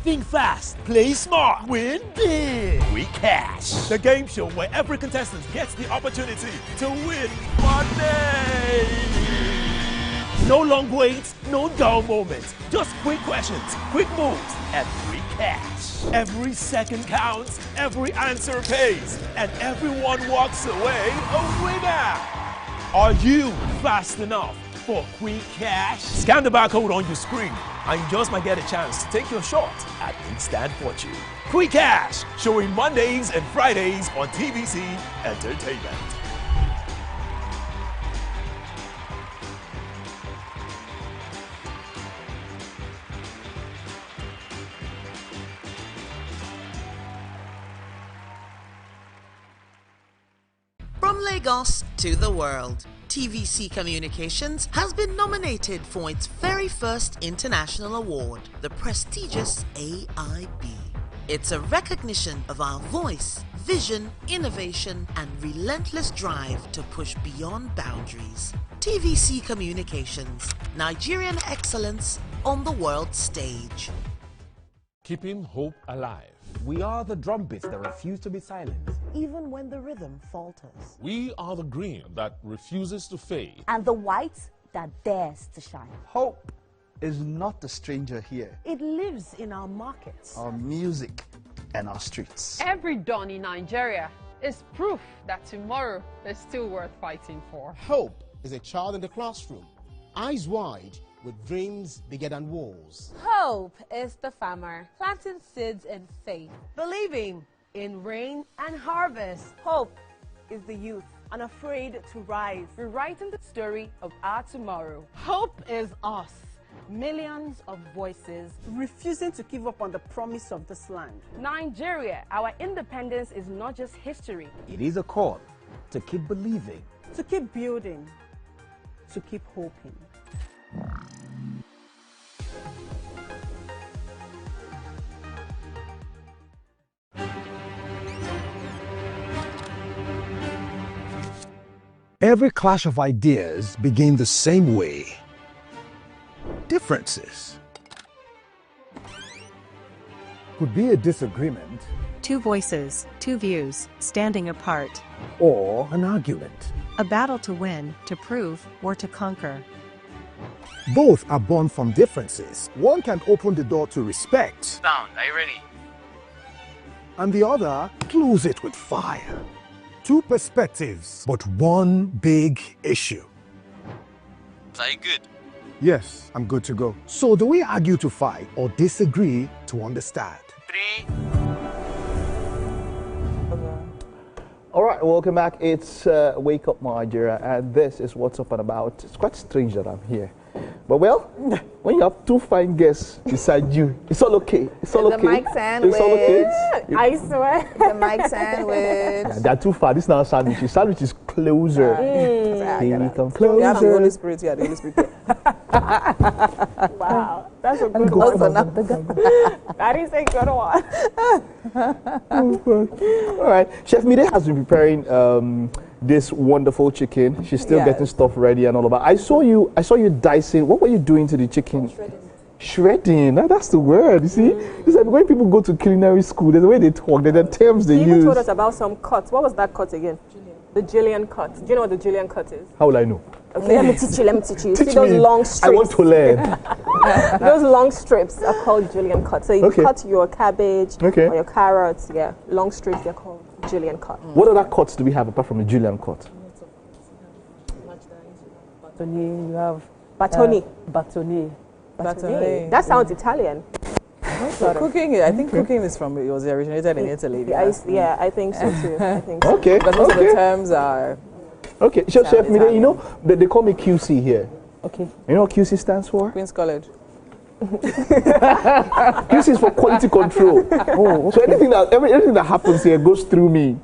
Think fast, play smart, win big. We cash. The game show where every contestant gets the opportunity to win money. No long waits, no dull moments. Just quick questions, quick moves, and free cash. Every second counts, every answer pays, and everyone walks away a winner. Are you fast enough for quick cash? Scan the barcode on your screen, and you just might get a chance to take your shot at instant fortune. Quick Cash, showing Mondays and Fridays on TVC Entertainment. From Lagos to the world, TVC Communications has been nominated for its very first international award, the prestigious AIB. It's a recognition of our voice, vision, innovation, and relentless drive to push beyond boundaries. TVC Communications, Nigerian excellence on the world stage. Keeping hope alive. We are the drumbeats that refuse to be silenced. Even when the rhythm falters. We are the green that refuses to fade. And the white that dares to shine. Hope is not a stranger here. It lives in our markets, our music, and our streets. Every dawn in Nigeria is proof that tomorrow is still worth fighting for. Hope is a child in the classroom, eyes wide, with dreams bigger than walls. Hope is the farmer planting seeds in faith, believing in rain and harvest. Hope is the youth unafraid to rise, rewriting the story of our tomorrow. Hope is us, millions of voices refusing to give up on the promise of this land. Nigeria, our independence is not just history. It is a call to keep believing, to keep building, to keep hoping. Every clash of ideas begin the same way. Differences could be a disagreement, two voices, two views, standing apart, or an argument. A battle to win, to prove, or to conquer. Both are born from differences. One can open the door to respect. Sound, are you ready? And the other close it with fire. Two perspectives, but one big issue. Are you good? Yes, I'm good to go. So do we argue to fight or disagree to understand? 3. All right, welcome back. It's Wake Up Nigeria, and this is What's Up and About. It's quite strange that I'm here. But well, when you have two fine guests beside you, it's all okay. It's all okay. The mic sandwich. It's all okay. I swear. The mic sandwich. Yeah, they're too far. This is not a sandwich. Sandwich is closer. Baby, come closer. We have the Holy Spirit here. The Holy Spirit. Wow, that's a good one. That is a good one. All right, Chef Mide has been preparing this wonderful chicken. She's still getting stuff ready and all of that. I saw you dicing. What were you doing to the chicken? Shredding. That's the word. You see, it's like when people go to culinary school, there's the way they talk. There's the terms they use. You even told us about some cuts. What was that cut again? The Julian cut. Do you know what the Julian cut is? How will I know? Okay, let me teach you. Teach See those me. long strips? I want to learn. Those long strips are called Julian cuts. So you cut your cabbage or your carrots. Yeah, long strips. They're called Julian cut. What other cuts do we have apart from the Julian cut? You have batoni. Batoni. That sounds Italian. So cooking, I think cooking is from, it was originated in Italy. Yeah, I think so too. I think so. Okay. Because most of the terms are. Okay, Chef Mide, you know, they call me QC here. Okay. You know what QC stands for? Queen's College. QC is for quality control. So anything that happens here goes through me.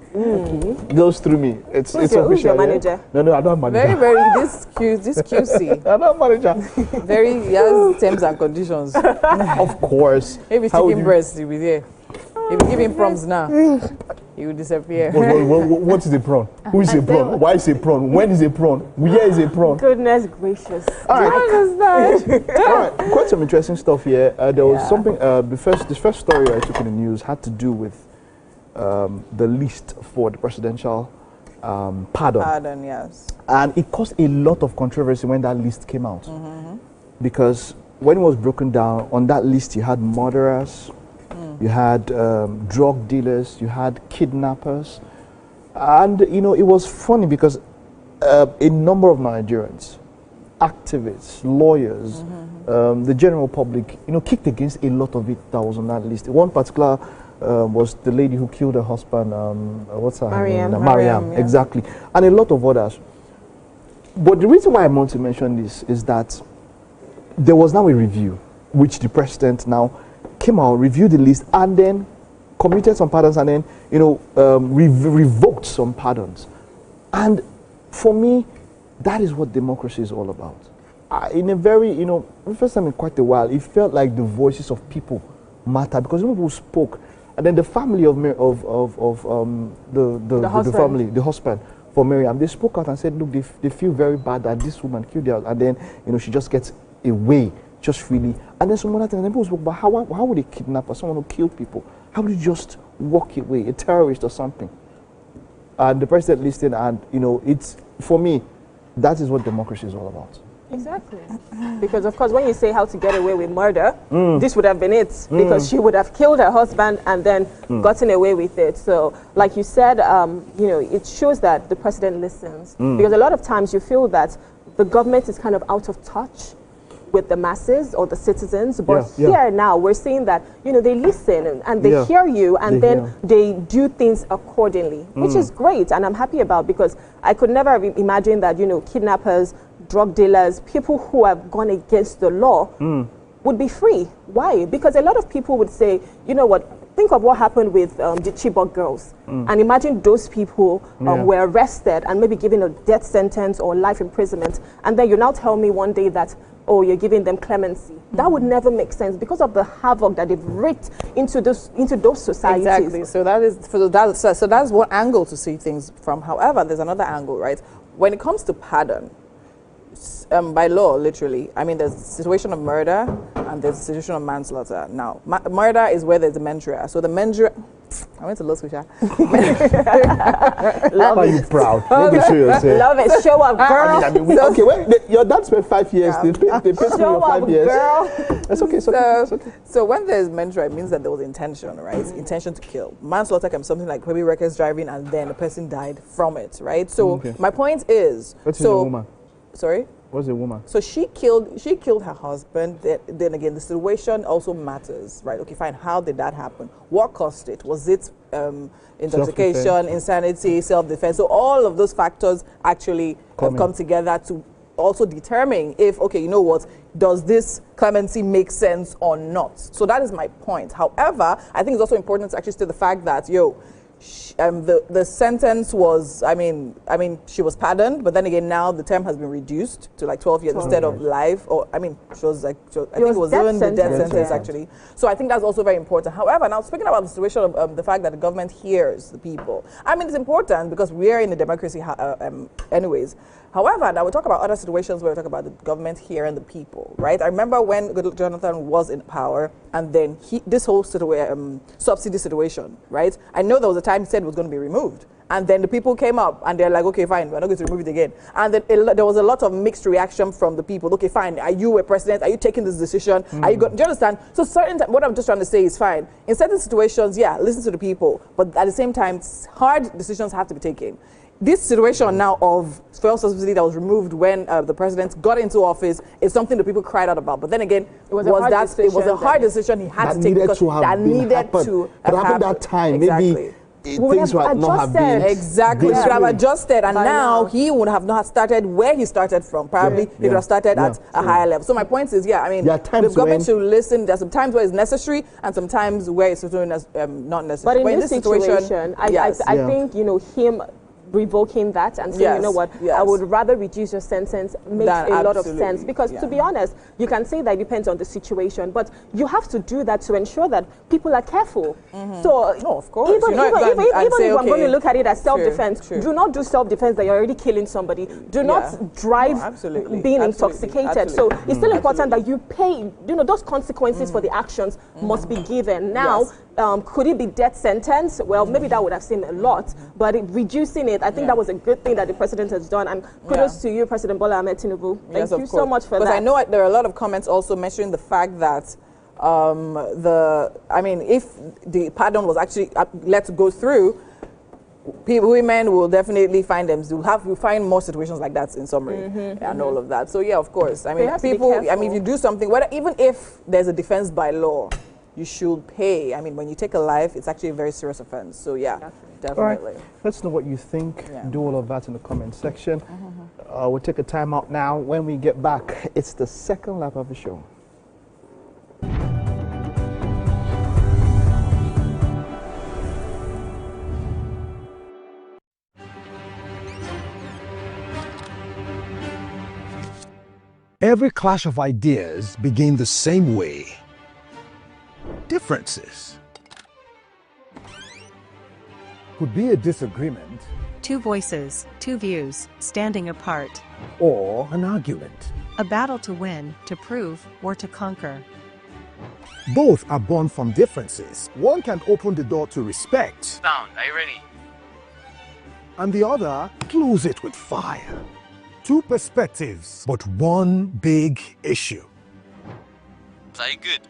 Goes through me. It's official. Who's your manager? No, I don't have manager. This QC. I don't have manager. He has terms and conditions. Of course. If it's chicken breast, he'll be there. If you give him prompts now, he will disappear. What is a prawn? Who is a prawn? Why is a prawn? When is a prawn? Where is a prawn? Goodness gracious. All right. All right. Quite some interesting stuff here. There was something. The first story I took in the news had to do with the list for the presidential pardon. Pardon, yes. And it caused a lot of controversy when that list came out, because when it was broken down on that list, you had murderers. You had drug dealers, you had kidnappers, and you know, it was funny because a number of Nigerians, activists, lawyers, the general public, you know, kicked against a lot of it that was on that list. One particular was the lady who killed her husband, what's her name? Mariam, exactly, and a lot of others. But the reason why I want to mention this is that there was now a review, which the president now came out, reviewed the list, and then committed some pardons, and then, you know, revoked some pardons. And for me, that is what democracy is all about. In a very, you know, the first time in quite a while, it felt like the voices of people matter, because people spoke And then the family of the family, the husband for Miriam, they spoke out and said, look, they feel very bad that this woman killed her, and then she just gets away just freely. And then some other things, and then people spoke about how would a kidnapper, someone who killed people, how would you just walk away, a terrorist or something? And the president listened, and it's, for me, that is what democracy is all about. Exactly. Because, of course, when you say how to get away with murder, this would have been it. Because she would have killed her husband and then gotten away with it. So, like you said, it shows that the president listens. Because a lot of times you feel that the government is kind of out of touch with the masses or the citizens. But here now, we're seeing that, they listen and they hear you, and they do things accordingly, which is great. And I'm happy about, because I could never imagine that, kidnappers, drug dealers, people who have gone against the law would be free. Why? Because a lot of people would say, you know what, think of what happened with the Chibok girls. And imagine those people were arrested and maybe given a death sentence or life imprisonment. And then you now tell me one day that, oh, you're giving them clemency. That would never make sense because of the havoc that they've wreaked into those societies. Exactly. So that's one angle to see things from. However, there's another angle, right? When it comes to pardon, by law, literally, I mean, there's a situation of murder and there's a situation of manslaughter. Now, murder is where there's a mens rea. So the mens rea, I went to law school, Love Are you proud? Let me show yourself. Love it. Show up, girl. Okay, wait, your dad spent 5 years. They paid for your 5 years. Girl. That's okay. So when there's mens rea, it means that there was intention, right? Intention to kill. Manslaughter can be something like maybe reckless driving and then a person died from it, right? So my point is, What's a woman? Sorry? What's a woman? So she killed her husband. Then again, the situation also matters, right? Okay, fine. How did that happen? What caused it? Was it intoxication, insanity, self-defense? So all of those factors actually come together to also determine if, okay, you know what, does this clemency make sense or not? So that is my point. However, I think it's also important to actually state the fact that, the sentence was, I mean, she was pardoned, but then again, now the term has been reduced to like 12 years instead of life. Or, I mean, I think it was even the death sentence, actually. So I think that's also very important. However, now speaking about the situation of the fact that the government hears the people, I mean, it's important because we are in a democracy anyways. However, now we talk about other situations where we talk about the government hearing the people, right? I remember when Jonathan was in power, and then this whole subsidy situation, right? I know there was a time he said it was going to be removed. And then the people came up and they're like, okay, fine, we're not going to remove it again. And then there was a lot of mixed reaction from the people. Okay, fine, are you a president? Are you taking this decision? Are you do you understand? So what I'm just trying to say is fine. In certain situations, listen to the people. But at the same time, hard decisions have to be taken. This situation now of fuel subsidy that was removed when the president got into office is something that people cried out about. But then again, it was a hard decision he had to take because that needed to have happened. That time, maybe things would not have been exactly. He should have adjusted, and now he would have not started where he started from. Probably he could have started at a higher level. So my point is, I mean, the government should listen. There's some times where it's necessary, and sometimes where it's not necessary. But in this situation, I think him revoking that and saying, you know what, I would rather reduce your sentence makes a lot of sense. Because to be honest, you can say that it depends on the situation, but you have to do that to ensure that people are careful. So no, of course. Even if I'm going to look at it as self-defense, do not do self-defense that you're already killing somebody. Do not drive being intoxicated. So it's still important that you pay, those consequences for the actions must be given. Now, could it be death sentence? Well, maybe that would have seemed a lot, but reducing it, I think that was a good thing that the president has done. And kudos to you, President Bola Ahmed Tinubu. Thank you so much for that. Because I know there are a lot of comments also mentioning the fact that if the pardon was actually let go through, women will definitely find them. We'll find more situations like that in summary and all of that. So of course. I mean, people. I mean, if you do something, even if there's a defense by law, you should pay. I mean, when you take a life, it's actually a very serious offense. So definitely. Right. Let's know what you think. Do all of that in the comment section. We'll take a time out now. When we get back, it's the second lap of the show. Every clash of ideas begin the same way. Differences. could be a disagreement. Two voices, two views, standing apart. Or an argument. A battle to win, to prove, or to conquer. Both are born from differences. One can open the door to respect. Sound, are you ready? And the other close it with fire. Two perspectives, but one big issue. Are you good?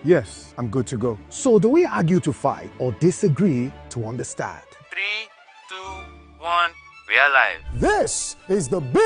Yes, I'm good to go. So do we argue to fight or disagree to understand? 3, 2, 1, we are live. This is the big...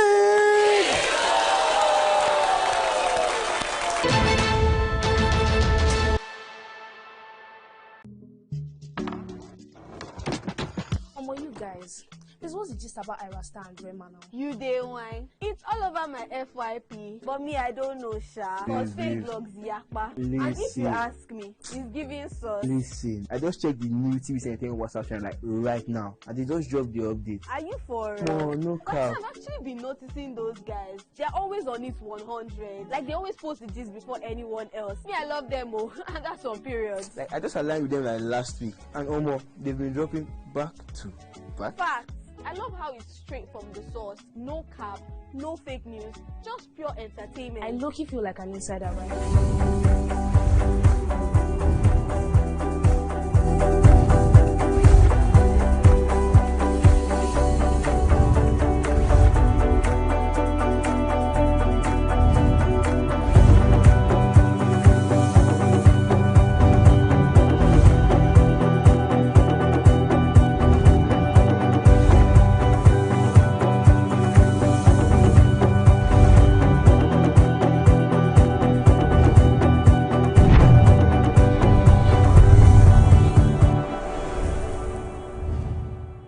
You guys, this was the gist about Ira Star and Rema now. You day wine. It's all over my FYP. But me, I don't know, Sha. Cause fake blogs yakpa. And if you ask me, it's giving sauce. Listen, I just checked the new TV Entertainment WhatsApp channel like right now, and they just dropped the update. Are you for No, no cap. I've actually been noticing those guys. They're always on it 100. Like they always post the gist before anyone else. Me, I love them, oh, and that's on periods. Like I just aligned with them like last week, and almost they've been dropping back to back. Facts. I love how it's straight from the source. No cap, no fake news, just pure entertainment. I low-key feel like an insider right now.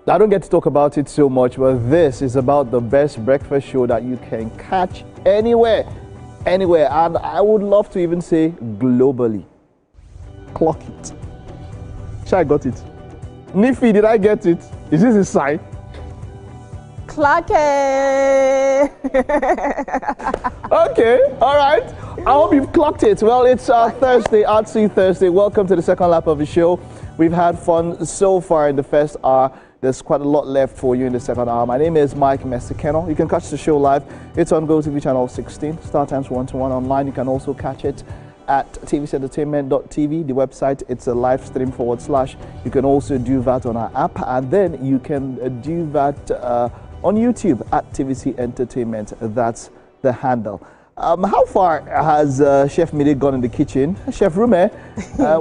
I don't get to talk about it so much, but this is about the best breakfast show that you can catch anywhere, and I would love to even say globally. Clock it. I got it. Nifi, did I get it? Is this a sign? Clock it. Okay, all right. I hope you've clocked it. Well, it's Thursday, Artsy Thursday. Welcome to the second lap of the show. We've had fun so far in the first hour. There's quite a lot left for you in the second hour. My name is Mike Messikeno. You can catch the show live. It's on GOTV channel 16, StarTimes 121 online. You can also catch it at tvcentertainment.tv, the website. It's a live stream /. You can also do that on our app, and then you can do that on YouTube at TVC Entertainment. That's the handle. How far has Chef Mide gone in the kitchen? Chef Rume,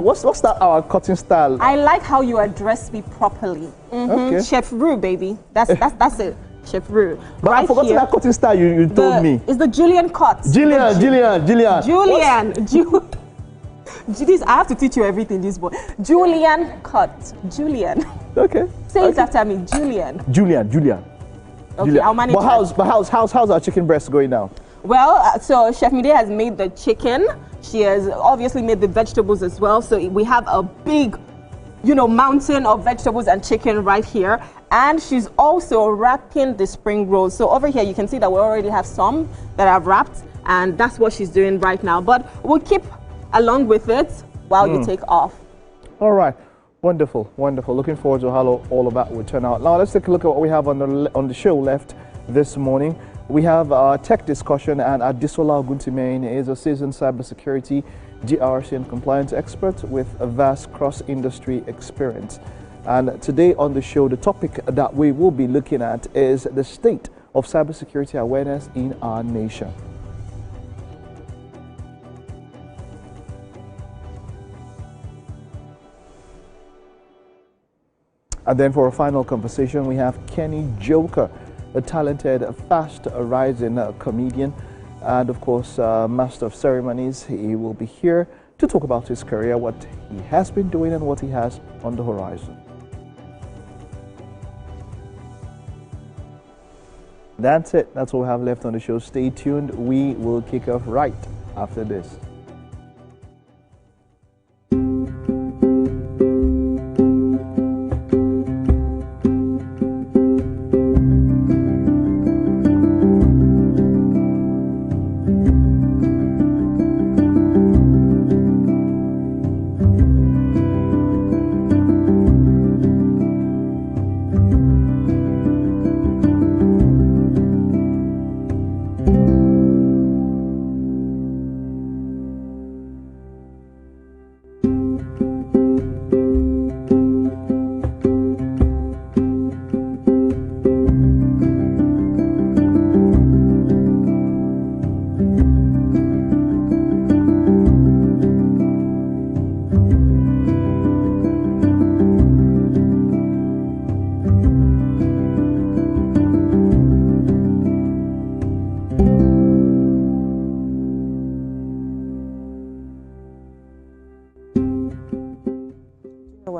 what's that our cutting style? I like how you address me properly. Okay. Chef Ru, baby. That's it. Chef Ru. But right I forgot that cutting style you told me. It's the Julian cut. Julian. This, I have to teach you everything, this boy. Julian cut. Julian. Okay. Say it after me. Julian. Okay, I'll manage. But how's our chicken breast going now? Well, so Chef Mide has made the chicken. She has obviously made the vegetables as well. So we have a big, mountain of vegetables and chicken right here. And she's also wrapping the spring rolls. So over here, you can see that we already have some that I've wrapped. And that's what she's doing right now. But we'll keep along with it while you take off. All right. Wonderful, wonderful. Looking forward to how all of that will turn out. Now, let's take a look at what we have on the show left this morning. We have our tech discussion, and Adesola Oguntimehin is a seasoned cybersecurity, GRC and compliance expert with a vast cross-industry experience. And today on the show, the topic that we will be looking at is the state of cybersecurity awareness in our nation. And then for a final conversation, we have Kenny Joker, a talented, fast-rising comedian, and of course, master of ceremonies. He will be here to talk about his career, what he has been doing and what he has on the horizon. That's it. That's all we have left on the show. Stay tuned. We will kick off right after this.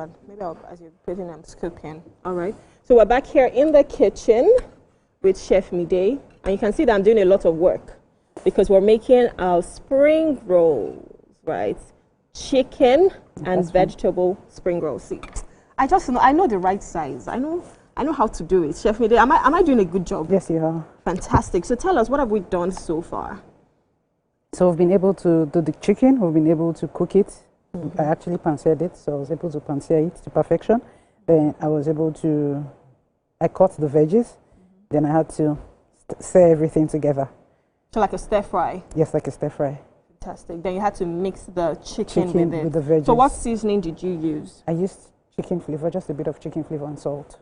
one. Maybe as you're putting them, scooping. All right. So we're back here in the kitchen with Chef Mide, and you can see that I'm doing a lot of work because we're making our spring rolls, right? Chicken and vegetable spring rolls. See, I know the right size. I know how to do it. Chef Mide, am I doing a good job? Yes, you are. Fantastic. So tell us, what have we done so far? So we've been able to do the chicken. We've been able to cook it. I actually pan-seared it, so I was able to pan-sear it to perfection. Then I was able to, I cut the veggies. Then I had to stir everything together. So like a stir fry? Yes, like a stir fry. Fantastic. Then you had to mix the chicken with the veggies. So what seasoning did you use? I used chicken flavor, just a bit of chicken flavor and salt.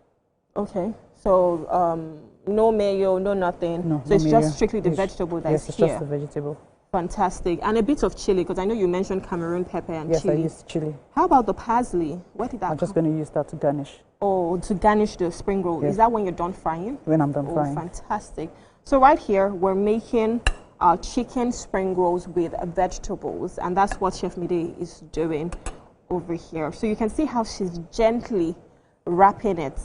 Okay. So no mayo, no nothing. No, so it's just strictly the vegetable that is here. Yes, it's here. just the vegetable. Fantastic. And a bit of chili, because I know you mentioned Cameroon pepper and chili. Yes, I used chili. How about the parsley? Where did that I'm just going to use that to garnish. Oh, to garnish the spring roll. Yes. Is that when you're done frying? When I'm done frying. Fantastic. So right here, we're making our chicken spring rolls with vegetables, and that's what Chef Mide is doing over here. So you can see how she's gently wrapping it,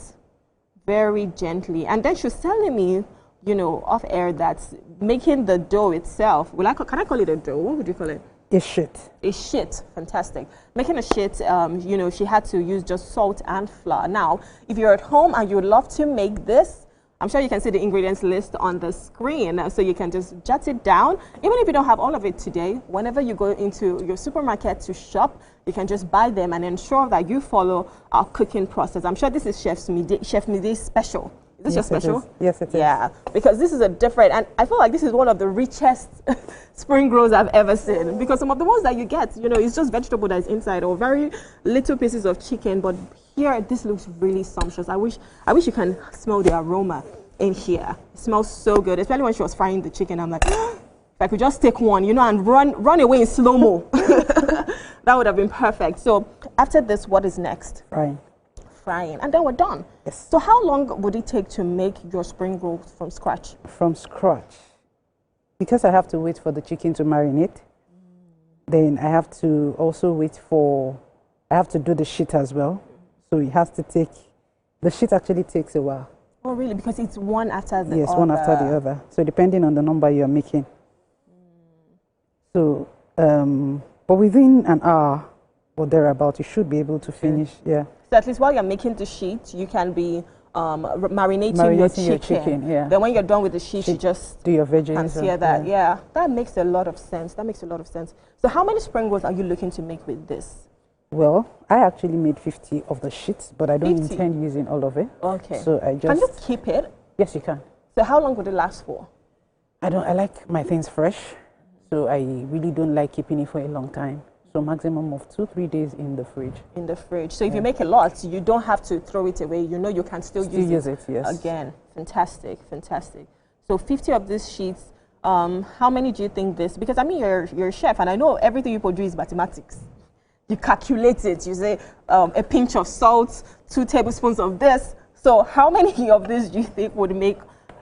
very gently. And then she's telling me, you know, off air, that making the dough itself, can I call it a dough? What would you call it? A shit. A shit. Fantastic. Making a shit, you know, she had to use just salt and flour. Now, if you're at home and you would love to make this, I'm sure you can see the ingredients list on the screen, so you can just jot it down. Even if you don't have all of it today, whenever you go into your supermarket to shop, you can just buy them and ensure that you follow our cooking process. I'm sure this is Chef Mide's special. Is this your special? Yes, it is. Yeah, because this is a different, and I feel like this is one of the richest spring rolls I've ever seen, because some of the ones that you get, you know, it's just vegetable that is inside or very little pieces of chicken, but here this looks really sumptuous. I wish you can smell the aroma in here. It smells so good, especially when she was frying the chicken. I'm like, if I could just take one, you know, and run away in slow-mo. That would have been perfect. So after this, what is next? Frying, and then we're done. Yes. So how long would it take to make your spring rolls from scratch? From scratch, because I have to wait for the chicken to marinate. Then I have to also I have to do the sheet as well. So it has to take, the sheet actually takes a while. Oh really? Because it's one after the other. Yes, one after the other. So depending on the number you're making. So, but within an hour or thereabout, you should be able to finish. Yeah. So at least while you're making the sheet, you can be marinating your chicken. Yeah. Then when you're done with the sheet, you just do your veggies. And see that. Yeah, that makes a lot of sense. That makes a lot of sense. So how many spring rolls are you looking to make with this? Well, I actually made 50 of the sheets, but I don't 50? intend using all of it. Okay. So I just... Can you keep it? Yes, you can. So how long would it last for? I like my things fresh, so I really don't like keeping it for a long time. So maximum of 2-3 days in the fridge. In the fridge. So if you make a lot, you don't have to throw it away. You know you can still use it. Yes. Again, fantastic, fantastic. So 50 of these sheets. How many do you think this? Because I mean, you're a chef, and I know everything you do is mathematics. You calculate it. You say a pinch of salt, 2 tablespoons of this. So how many of this do you think would make?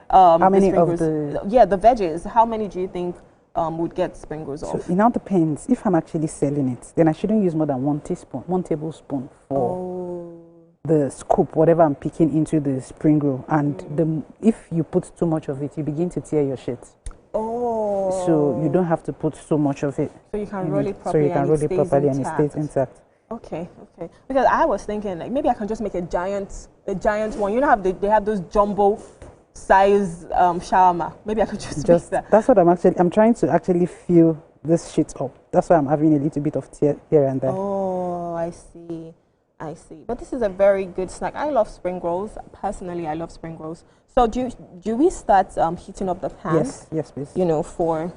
How many of the? Yeah, the veggies. How many do you think would get spring rolls off? So it now depends. If I'm actually selling it, then I shouldn't use more than 1 tablespoon for the scoop, whatever I'm picking into the spring roll. And if you put too much of it, you begin to tear your sheet. Oh. So you don't have to put so much of it. So you can roll it properly. So you can roll it properly and it stays intact. Okay, okay. Because I was thinking, like, maybe I can just make a giant one. You know how they have those jumbo size shawarma. Maybe I could just make that. That's what I'm trying to actually fill this sheet up. That's why I'm having a little bit of tear here and there. Oh, I see. I see. But this is a very good snack. I love spring rolls. Personally, I love spring rolls. So do we start heating up the pan? Yes, please. You know, for...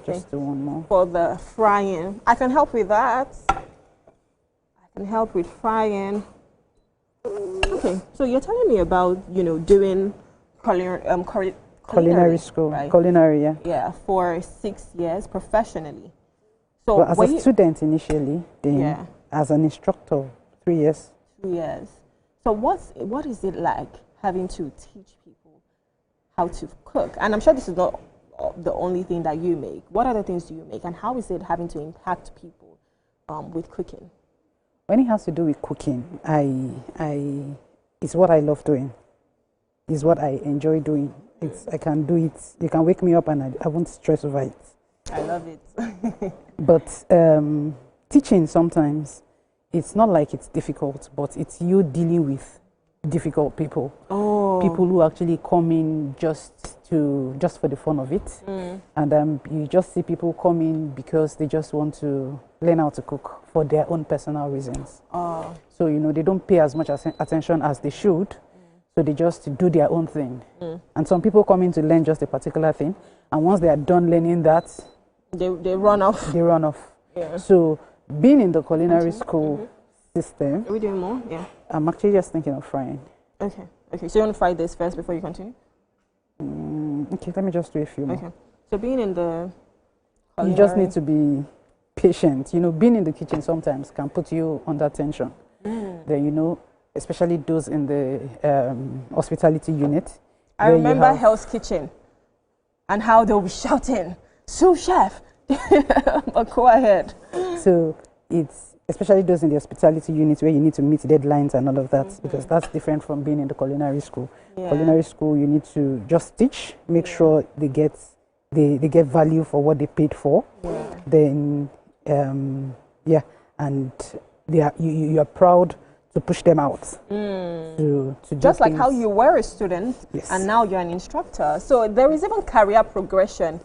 Just do one more. For the frying. I can help with that. I can help with frying. Okay, so you're telling me about, you know, doing culinary school. Right? Culinary, yeah. Yeah, for 6 years professionally. So well, as a student initially, then as an instructor, 3 years. 2 years. So what is it like having to teach people how to cook? And I'm sure this is not the only thing that you make. What other things do you make, and how is it having to impact people with cooking? When it has to do with cooking, it's what I love doing. It's what I enjoy doing. I can do it. You can wake me up and I won't stress over it. I love it. But teaching sometimes, it's not like it's difficult, but it's you dealing with difficult people. Oh. People who actually come in just for the fun of it. Mm. And you just see people come in because they just want to learn how to cook for their own personal reasons. Oh. So, you know, they don't pay as much attention as they should. So they just do their own thing. Mm. And some people come in to learn just a particular thing. And once they are done learning that, they run off. They run off. Yeah. So being in the culinary school system. Are we doing more? Yeah. I'm actually just thinking of frying. Okay. Okay. So you want to fry this first before you continue? Okay, let me just do a few more. Okay. So being in the you just need to be patient. You know, being in the kitchen sometimes can put you under tension. Then, you know, especially those in the hospitality unit. I remember Hell's Kitchen and how they'll be shouting, "Sous chef!" But go ahead. So it's especially those in the hospitality unit where you need to meet deadlines and all of that, because that's different from being in the culinary school. Yeah. Culinary school, you need to just teach, make sure they get value for what they paid for. Yeah. Then, and you are proud to push them out. To just like how you were a student, yes, and now you're an instructor. So there is even career progression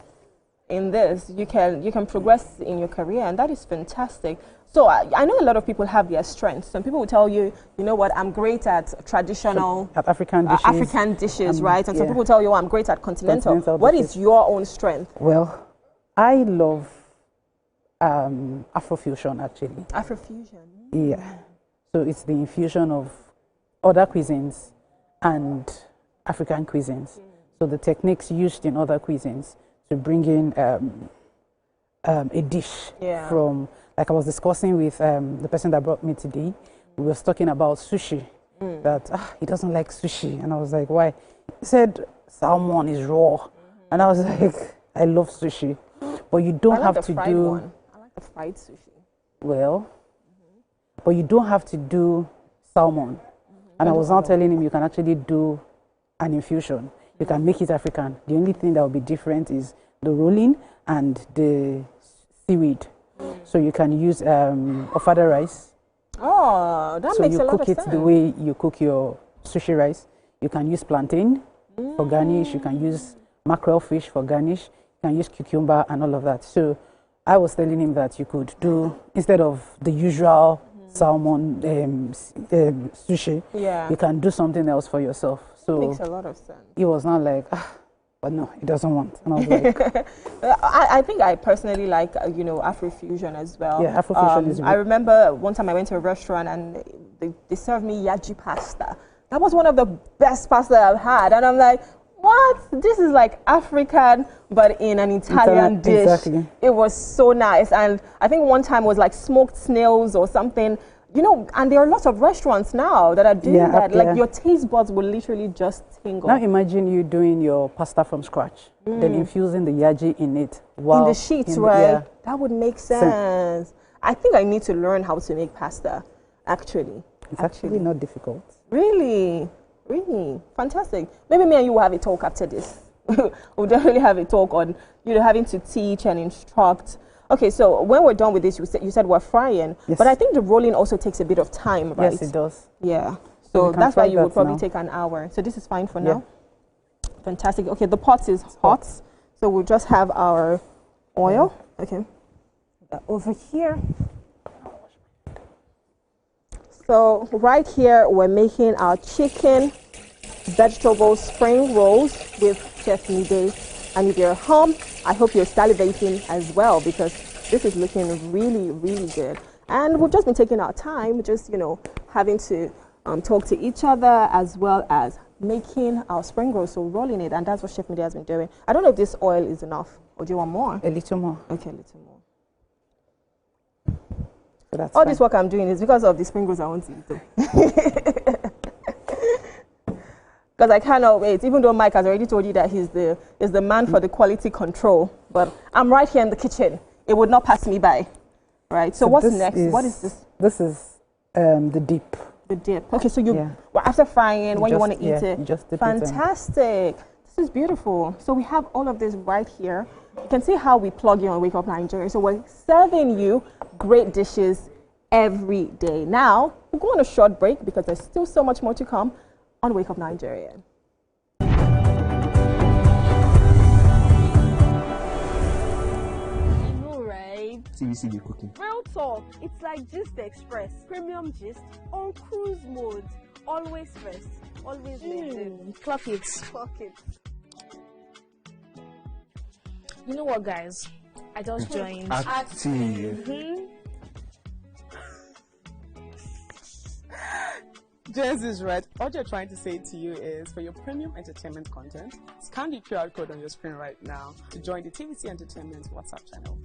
in this. You can progress in your career, and that is fantastic. So I know a lot of people have their strengths. Some people will tell you, you know what, I'm great at traditional African dishes, right? And some people tell you, oh, I'm great at continental. What is your own strength? Well, I love Afrofusion, actually. Afrofusion. Yeah. So it's the infusion of other cuisines and African cuisines. So the techniques used in other cuisines to bring in a dish from, like I was discussing with the person that brought me today, we was talking about sushi, that he doesn't like sushi. And I was like, why? He said, salmon is raw. And I was like, I love sushi. But you don't have to do... I like the fried sushi. Well, but you don't have to do salmon. And I was now telling him you can actually do an infusion. You can make it African. The only thing that will be different is the rolling and the seaweed. So you can use ofada rice. Oh, that makes a lot of sense. So you cook it the way you cook your sushi rice. You can use plantain for garnish. You can use mackerel fish for garnish. You can use cucumber and all of that. So I was telling him that you could do, instead of the usual salmon sushi, you can do something else for yourself. So makes a lot of sense. He was not like, but no, he doesn't want. And I was like, I think I personally like, Afrofusion as well. Yeah, Afrofusion is good. I remember one time I went to a restaurant and they served me yaji pasta. That was one of the best pasta I've had. And I'm like, what? This is like African, but in an Italian dish. Exactly. It was so nice. And I think one time was like smoked snails or something. You know, and there are lots of restaurants now that are doing that. Like your taste buds will literally just tingle. Now imagine you doing your pasta from scratch, then infusing the yaji in it. In the sheets, right? That would make sense. I think I need to learn how to make pasta, actually. It's actually not difficult. Really? Really? Fantastic. Maybe me and you will have a talk after this. We'll definitely have a talk on, having to teach and instruct. Okay, so when we're done with this, you said we're frying, but I think the rolling also takes a bit of time, right? Yes, it does. Yeah. So that's why you would probably take an hour. So this is fine for now. Fantastic. Okay, the pot is hot, so we'll just have our oil. Okay. Over here. So right here, we're making our chicken vegetable spring rolls with Chef Mide. And if you're home, I hope you're salivating as well, because this is looking really, really good. And we've just been taking our time, just, having to talk to each other as well as making our spring rolls, so rolling it. And that's what Chef Mide has been doing. I don't know if this oil is enough, or do you want more? A little more. Okay, a little more. So that's all this work I'm doing is because of the spring rolls I want to eat. Because I cannot wait, even though Mike has already told you that he's the man for the quality control. But I'm right here in the kitchen. It would not pass me by. Right? So what's next? What is this? This is The dip. The dip. Okay, so well, after frying, when you want to eat it. You just dip Fantastic. This is beautiful. So we have all of this right here. You can see how we plug you on Wake Up Nigeria. So we're serving you great dishes every day. Now, we'll go on a short break because there's still so much more to come on Wake Up Nigeria. TVC be cooking. Real talk, it's like Gist Express, premium gist on cruise mode. Always first, always maintain. Clock it. Clock it. You know what, guys? I just joined. Active. Jess is right. What you're trying to say to you is, for your premium entertainment content, scan the QR code on your screen right now to join the TVC Entertainment WhatsApp channel.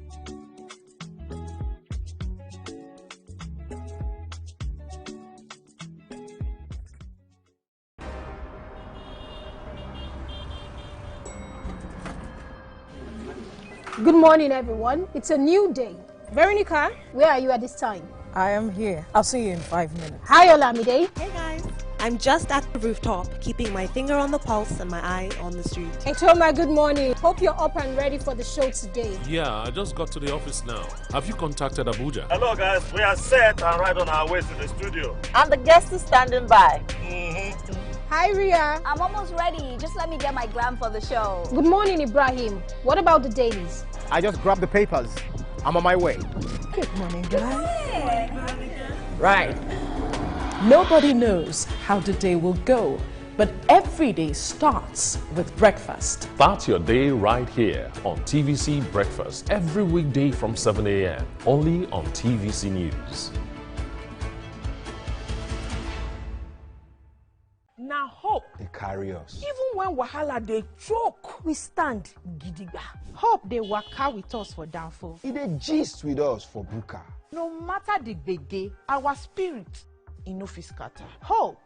Good morning, everyone. It's a new day. Veronica, where are you at this time? I am here. I'll see you in 5 minutes. Hi, Olamide. Hey, guys. I'm just at the rooftop, keeping my finger on the pulse and my eye on the street. Hey, Toma, good morning. Hope you're up and ready for the show today. Yeah, I just got to the office now. Have you contacted Abuja? Hello, guys. We are set and right on our way to the studio. And the guest is standing by. Hi, Ria. I'm almost ready. Just let me get my glam for the show. Good morning, Ibrahim. What about the dailies? I just grabbed the papers. I'm on my way. Good morning, guys. Hey. Right. Nobody knows how the day will go, but every day starts with breakfast. Start your day right here on TVC Breakfast every weekday from 7 a.m. only on TVC News. Now hope they carry us. Even when wahala they choke, we stand gidigba. Hope they waka with us for downfall. They gist with us for buka. No matter the gbege, our spirit in no fit scatter. Hope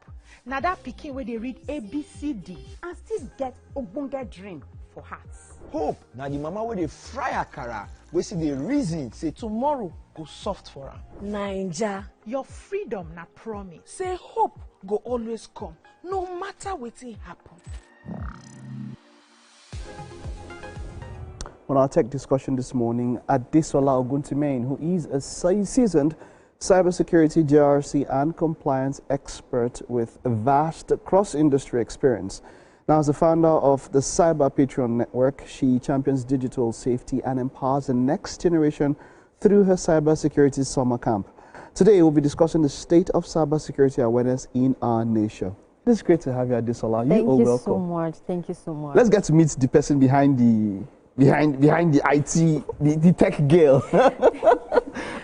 now that pikin where they read ABCD and still get ogbonge dream for hearts. Hope now the mama where they fry akara, we see the reason say tomorrow go soft for her. Naija, your freedom na promise. Say hope go always come, no matter wetin happen. On our tech discussion this morning, Adesola Oguntimain, who is a seasoned cybersecurity, GRC, and compliance expert with a vast cross-industry experience. Now, as the founder of the Cyber Patreon Network, she champions digital safety and empowers the next generation through her cybersecurity summer camp. Today, we'll be discussing the state of cybersecurity awareness in our nation. It is great to have you, Adesola. Thank you welcome. So much. Thank you so much. Let's get to meet the person behind the IT, the tech girl.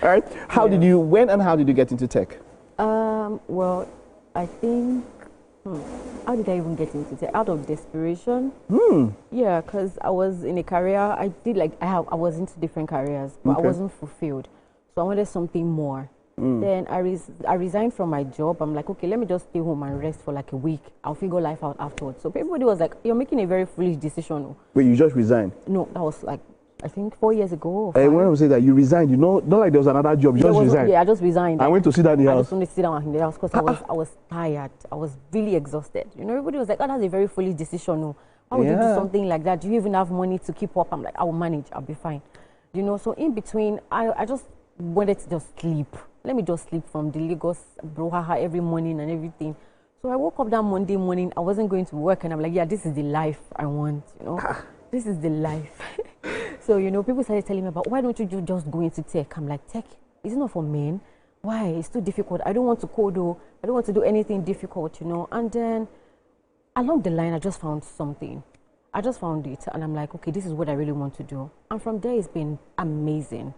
All right. When and how did you get into tech? Well, I think, how did I even get into tech? Out of desperation. Yeah, because I was in a career, I was into different careers, but I wasn't fulfilled. So I wanted something more. Then I resigned from my job. I'm like, okay, let me just stay home and rest for like a week. I'll figure life out afterwards. So everybody was like, you're making a very foolish decision. Wait, you just resigned? No, that was like, I think 4 years ago. When I say that you resigned, not like there was another job, you just resigned. Yeah, I just resigned. I went to sit down in the house. I just wanted to sit down in the house because I was tired. I was really exhausted. Everybody was like, oh, that's a very foolish decision. Why would you do something like that? Do you even have money to keep up? I'm like, I will manage. I'll be fine. So in between, I just wanted to just sleep. Let me just sleep from the Lagos brouhaha every morning and everything. So I woke up that Monday morning. I wasn't going to work, and I'm like, yeah, this is the life I want. This is the life. So people started telling me about, why don't you just go into tech? I'm like, tech is it not for men? Why? It's too difficult. I don't want to code. I don't want to do anything difficult. And then along the line, I just found something. I just found it, and I'm like, okay, this is what I really want to do. And from there, it's been amazing.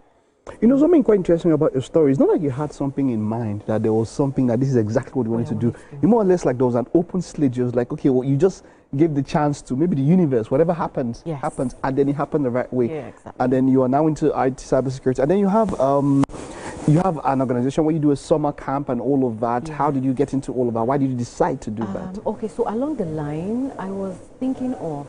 Something quite interesting about your story. It's not like you had something in mind, that there was something that this is exactly what you wanted to do. You more or less like there was an open slate. You was like, okay, well, you just gave the chance to maybe the universe, whatever happens, happens, and then it happened the right way. Yeah, exactly. And then you are now into IT cybersecurity. And then you have an organization where you do a summer camp and all of that. Yeah. How did you get into all of that? Why did you decide to do that? Okay, so along the line, I was thinking of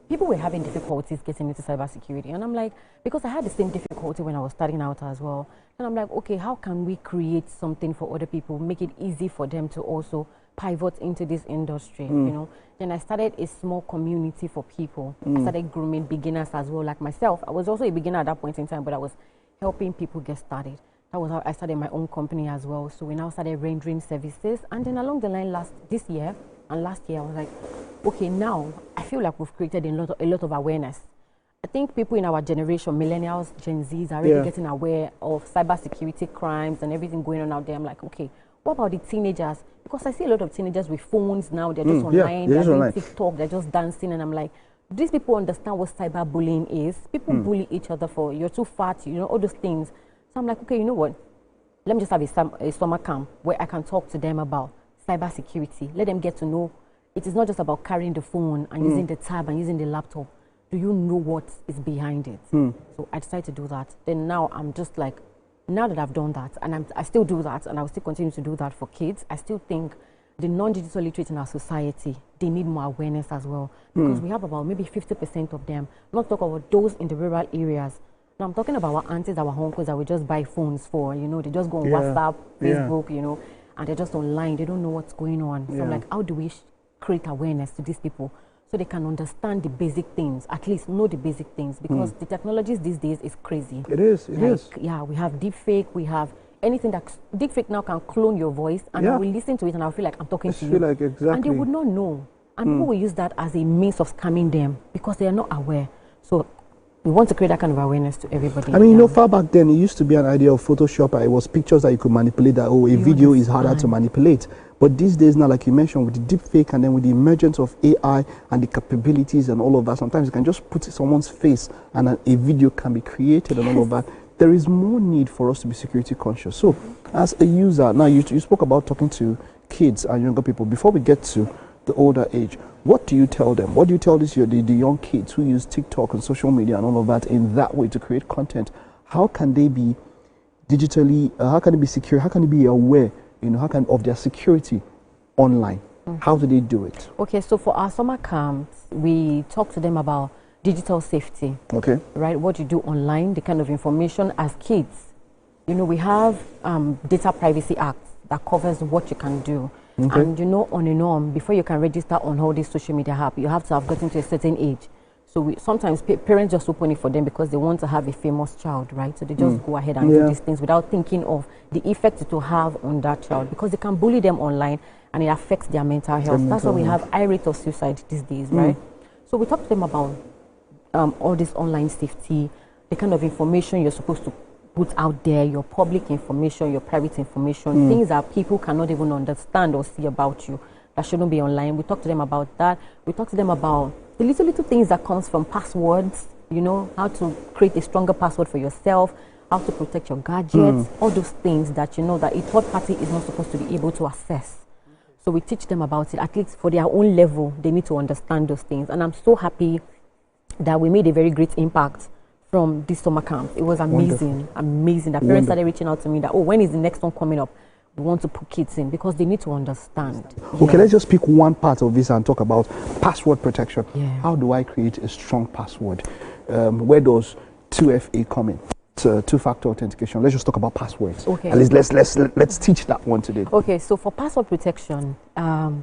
people were having difficulties getting into cybersecurity. And I'm like, because I had the same difficulty when I was starting out as well. And I'm like, okay, how can we create something for other people, make it easy for them to also pivot into this industry, you know? Then I started a small community for people. I started grooming beginners as well, like myself. I was also a beginner at that point in time, but I was helping people get started. That was how I started my own company as well. So we now started rendering services. And then along the line this year and last year, I was like, okay, now I feel like we've created a lot of awareness. I think people in our generation, millennials, Gen Zs, are really getting aware of cybersecurity crimes and everything going on out there. I'm like, okay, what about the teenagers? Because I see a lot of teenagers with phones now. They're just online. They're doing TikTok. They're just dancing. And I'm like, these people understand what cyberbullying is. People bully each other for, you're too fat, you know, all those things. So I'm like, okay, you know what? Let me just have a summer camp where I can talk to them about cybersecurity. Let them get to know it is not just about carrying the phone and using the tab and using the laptop. Do you know what is behind it? So I decided to do that. Then now I'm just like, now that I've done that, and I still do that, and I will still continue to do that for kids, I still think the non-digital literate in our society, they need more awareness as well. Because we have about maybe 50% of them. Not talk about those in the rural areas. Now I'm talking about our aunties, our uncles that we just buy phones for, you know, they just go on WhatsApp, Facebook, you know, and they're just online. They don't know what's going on. So I'm like, how do we create awareness to these people so they can understand the basic things, at least know the basic things, because the technologies these days is crazy. It is, it is. Yeah, we have deepfake, we have anything that deepfake now can clone your voice, and I will listen to it and I'll feel like I'm talking to you. Like and they would not know. And people will use that as a means of scamming them because they are not aware. So we want to create that kind of awareness to everybody. I mean, you know, far back then, it used to be an idea of Photoshop. It was pictures that you could manipulate, that, oh, a video is harder to manipulate. But these days now, like you mentioned, with the deep fake and then with the emergence of AI and the capabilities and all of that, sometimes you can just put someone's face and a video can be created and all of that. There is more need for us to be security conscious. So, as a user, now you spoke about talking to kids and younger people. Before we get to the older age, what do you tell them? What do you tell the young kids who use TikTok and social media and all of that in that way to create content? How can they be digitally, how can they be secure? How can they be aware, you know, of their security online? How do they do it? Okay, so for our summer camps, we talk to them about digital safety. Okay. Right, what you do online, the kind of information as kids. You know, we have Data Privacy Act that covers what you can do. And you know, on and on, before you can register on all these social media apps, you have to have gotten to a certain age. So sometimes parents just open it for them because they want to have a famous child, right? So they just go ahead and do these things without thinking of the effect it will have on that child, because they can bully them online and it affects their mental health. That's why we have high rate of suicide these days, right? So we talk to them about all this online safety, the kind of information you're supposed to put out there, your public information, your private information, things that people cannot even understand or see about you that shouldn't be online. We talk to them about that. We talk to them about the little things that comes from passwords, you know, how to create a stronger password for yourself, how to protect your gadgets, all those things that you know that a third party is not supposed to be able to access. So we teach them about it, at least for their own level, they need to understand those things. And I'm so happy that we made a very great impact from this summer camp. It was amazing, amazing. That parents started reaching out to me that, oh, when is the next one coming up? We want to put kids in, because they need to understand. Okay, let's just pick one part of this and talk about password protection. How do I create a strong password? Where does 2FA come in? Two-factor authentication. Let's just talk about passwords. Okay. At least let's teach that one today. Okay, so for password protection,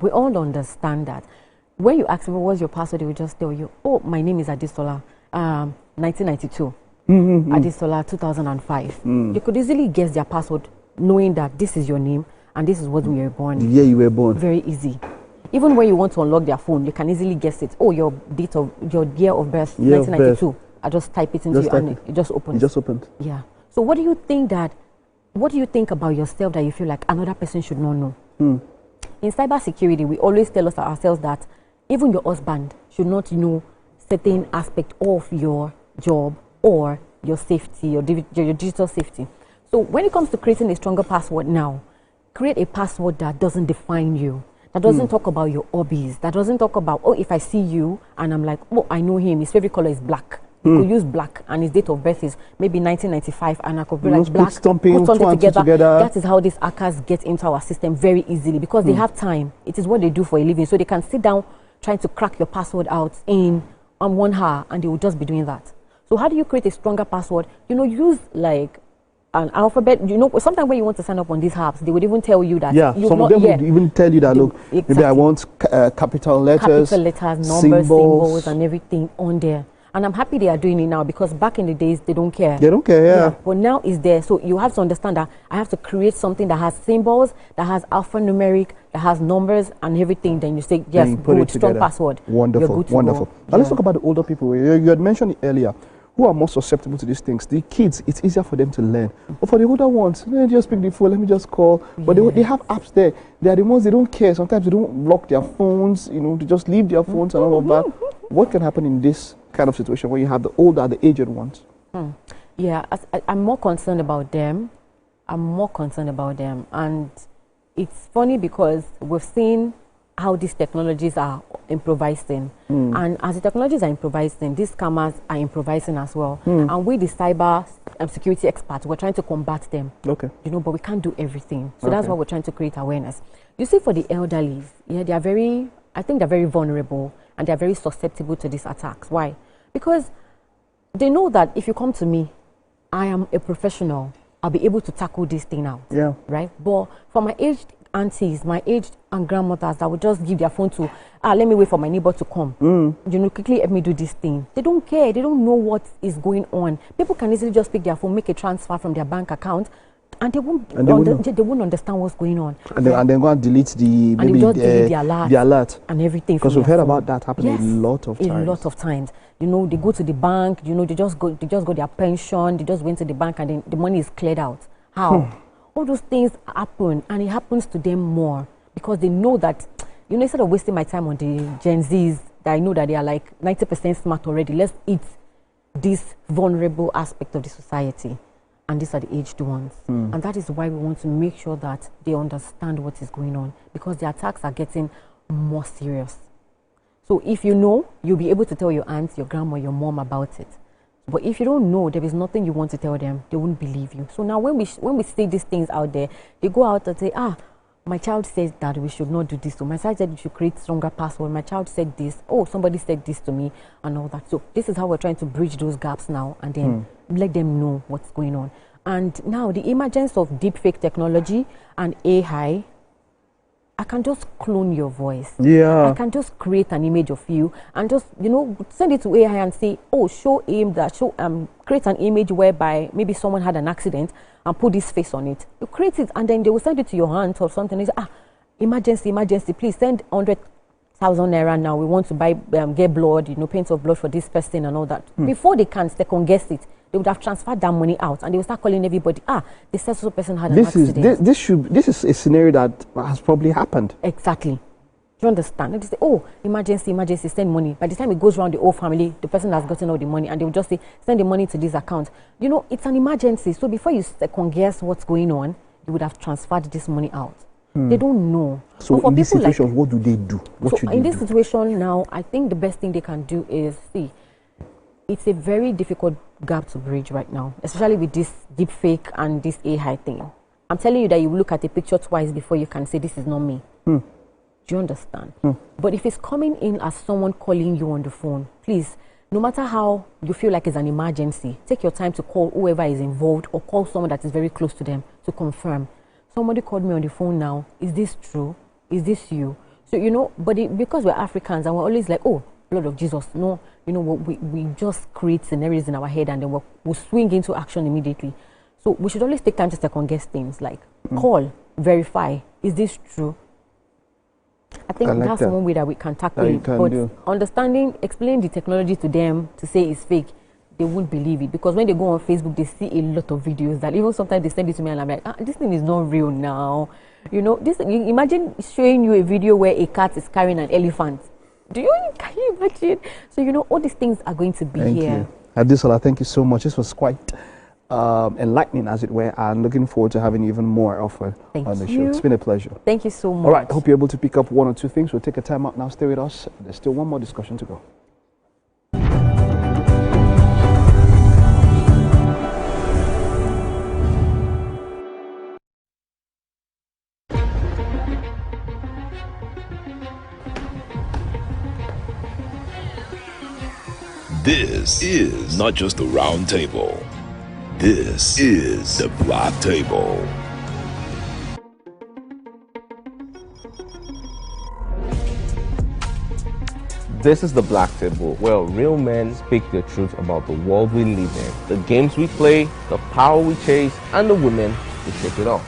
we all understand that when you ask them what's your password, they will just tell you, oh, my name is Adisola. 1992, Adisola 2005. You could easily guess their password, knowing that this is your name and this is what we were born. Yeah, you were born. Very easy. Even when you want to unlock their phone, you can easily guess it. Oh, your year of birth, 1992. I just type it into you and it just opens. It just opened. Yeah. So what do you think about yourself that you feel like another person should not know? In cybersecurity, we always tell ourselves that even your husband should not know certain aspect of your job or your safety, your digital safety. So when it comes to creating a stronger password now, create a password that doesn't define you, that doesn't talk about your hobbies, that doesn't talk about, oh, if I see you and I'm like, oh, I know him, his favorite color is black. You could use black and his date of birth is maybe 1995 and I could be like black, put something together. That is how these hackers get into our system very easily, because they have time. It is what they do for a living. So they can sit down trying to crack your password out in and 1 hour, and they will just be doing that. So how do you create a stronger password? You know, use like an alphabet. You know, sometimes when you want to sign up on these apps, they would even tell you that. Yeah, some of them would even tell you that, look, maybe I want capital letters, numbers, symbols, and everything on there. And I'm happy they are doing it now, because back in the days, they don't care. They don't care, yeah. But now it's there. So you have to understand that I have to create something that has symbols, that has alphanumeric, that has numbers and everything. Then you say, yes, good, strong password. Wonderful, wonderful. Now let's talk about the older people. You had mentioned it earlier. Who are more susceptible to these things? The kids, it's easier for them to learn. But for the older ones, they just pick the phone, let me just call. But they have apps there. They are the ones, they don't care. Sometimes they don't lock their phones, you know, they just leave their phones and all of that. What can happen in this kind of situation when you have the older, the aged ones? Yeah, I'm more concerned about them. And it's funny because we've seen how these technologies are improvising. And as the technologies are improvising, these scammers are improvising as well. And we, the cyber security experts, we're trying to combat them. Okay. You know, but we can't do everything. So that's why we're trying to create awareness. You see, for the elderly, yeah, they are very, I think they're very vulnerable, and they're very susceptible to these attacks. Why? Because they know that if you come to me, I am a professional, I'll be able to tackle this thing out. Yeah. Right? But for my aged aunties, my aged and grandmothers that would just give their phone to, let me wait for my neighbor to come. You know, quickly help me do this thing. They don't care. They don't know what is going on. People can easily just pick their phone, make a transfer from their bank account, and they won't understand what's going on. And then go and delete the alert and everything. Because we've heard about that happening a lot of times. A lot of times. You know, they go to the bank, you know, they just got their pension, they just went to the bank, and then the money is cleared out. How? All those things happen, and it happens to them more because they know that, you know, instead of wasting my time on the Gen Zs that I know that they are like 90% smart already, let's eat this vulnerable aspect of the society. And these are the aged ones. And that is why we want to make sure that they understand what is going on, because the attacks are getting more serious. So if you know, you'll be able to tell your aunt, your grandma, your mom about it. But if you don't know, there is nothing you want to tell them, they won't believe you. So now when we say these things out there, they go out and say, my child says that we should not do this. So my child said we should create stronger password. My child said this. Oh, somebody said this to me and all that. So this is how we're trying to bridge those gaps now and then let them know what's going on. And now the emergence of deepfake technology and AI, I can just clone your voice. Yeah. I can just create an image of you and just, you know, send it to AI and say, oh, create an image whereby maybe someone had an accident and put this face on it. You create it and then they will send it to your aunt or something. They say, emergency, please send 100,000 naira now. We want to buy, get blood, you know, paint of blood for this person and all that. Before they can second guess it, they would have transferred that money out and they will start calling everybody, the so person had an accident. This is a scenario that has probably happened. Exactly. Do you understand? And they say, oh, emergency, send money. By the time it goes around the whole family, the person has gotten all the money and they will just say, send the money to this account. You know, it's an emergency. So before you second guess what's going on, you would have transferred this money out. They don't know. So in this situation, what do they do? In this situation now, I think the best thing they can do is, it's a very difficult gap to bridge right now, especially with this deep fake and this AI thing. I'm telling you that you look at a picture twice before you can say this is not me. Do you understand? But if it's coming in as someone calling you on the phone, please, no matter how you feel like it's an emergency, take your time to call whoever is involved or call someone that is very close to them to confirm. Somebody called me on the phone now. Is this true? Is this you? So, you know, but because we're Africans and we're always like, oh, blood of Jesus. No, you know, we just create scenarios in our head and then we'll swing into action immediately. So we should always take time to second guess things, like call, verify, is this true? I think that's one way that we can tackle it. But understanding, explain the technology to them to say it's fake, they won't believe it. Because when they go on Facebook, they see a lot of videos that even sometimes they send it to me and I'm like, this thing is not real now. You know, imagine showing you a video where a cat is carrying an elephant. Can you imagine? So, you know, all these things are going to be here. Thank you. Adesola, thank you so much. This was quite enlightening, as it were, and looking forward to having even more offer on the show. It's been a pleasure. Thank you so much. All right, hope you're able to pick up one or two things. We'll take a time out now. Stay with us. There's still one more discussion to go. This is not just a round table. This is the Black Table. This is the Black Table, where real men speak the truth about the world we live in, the games we play, the power we chase, and the women who shake it off.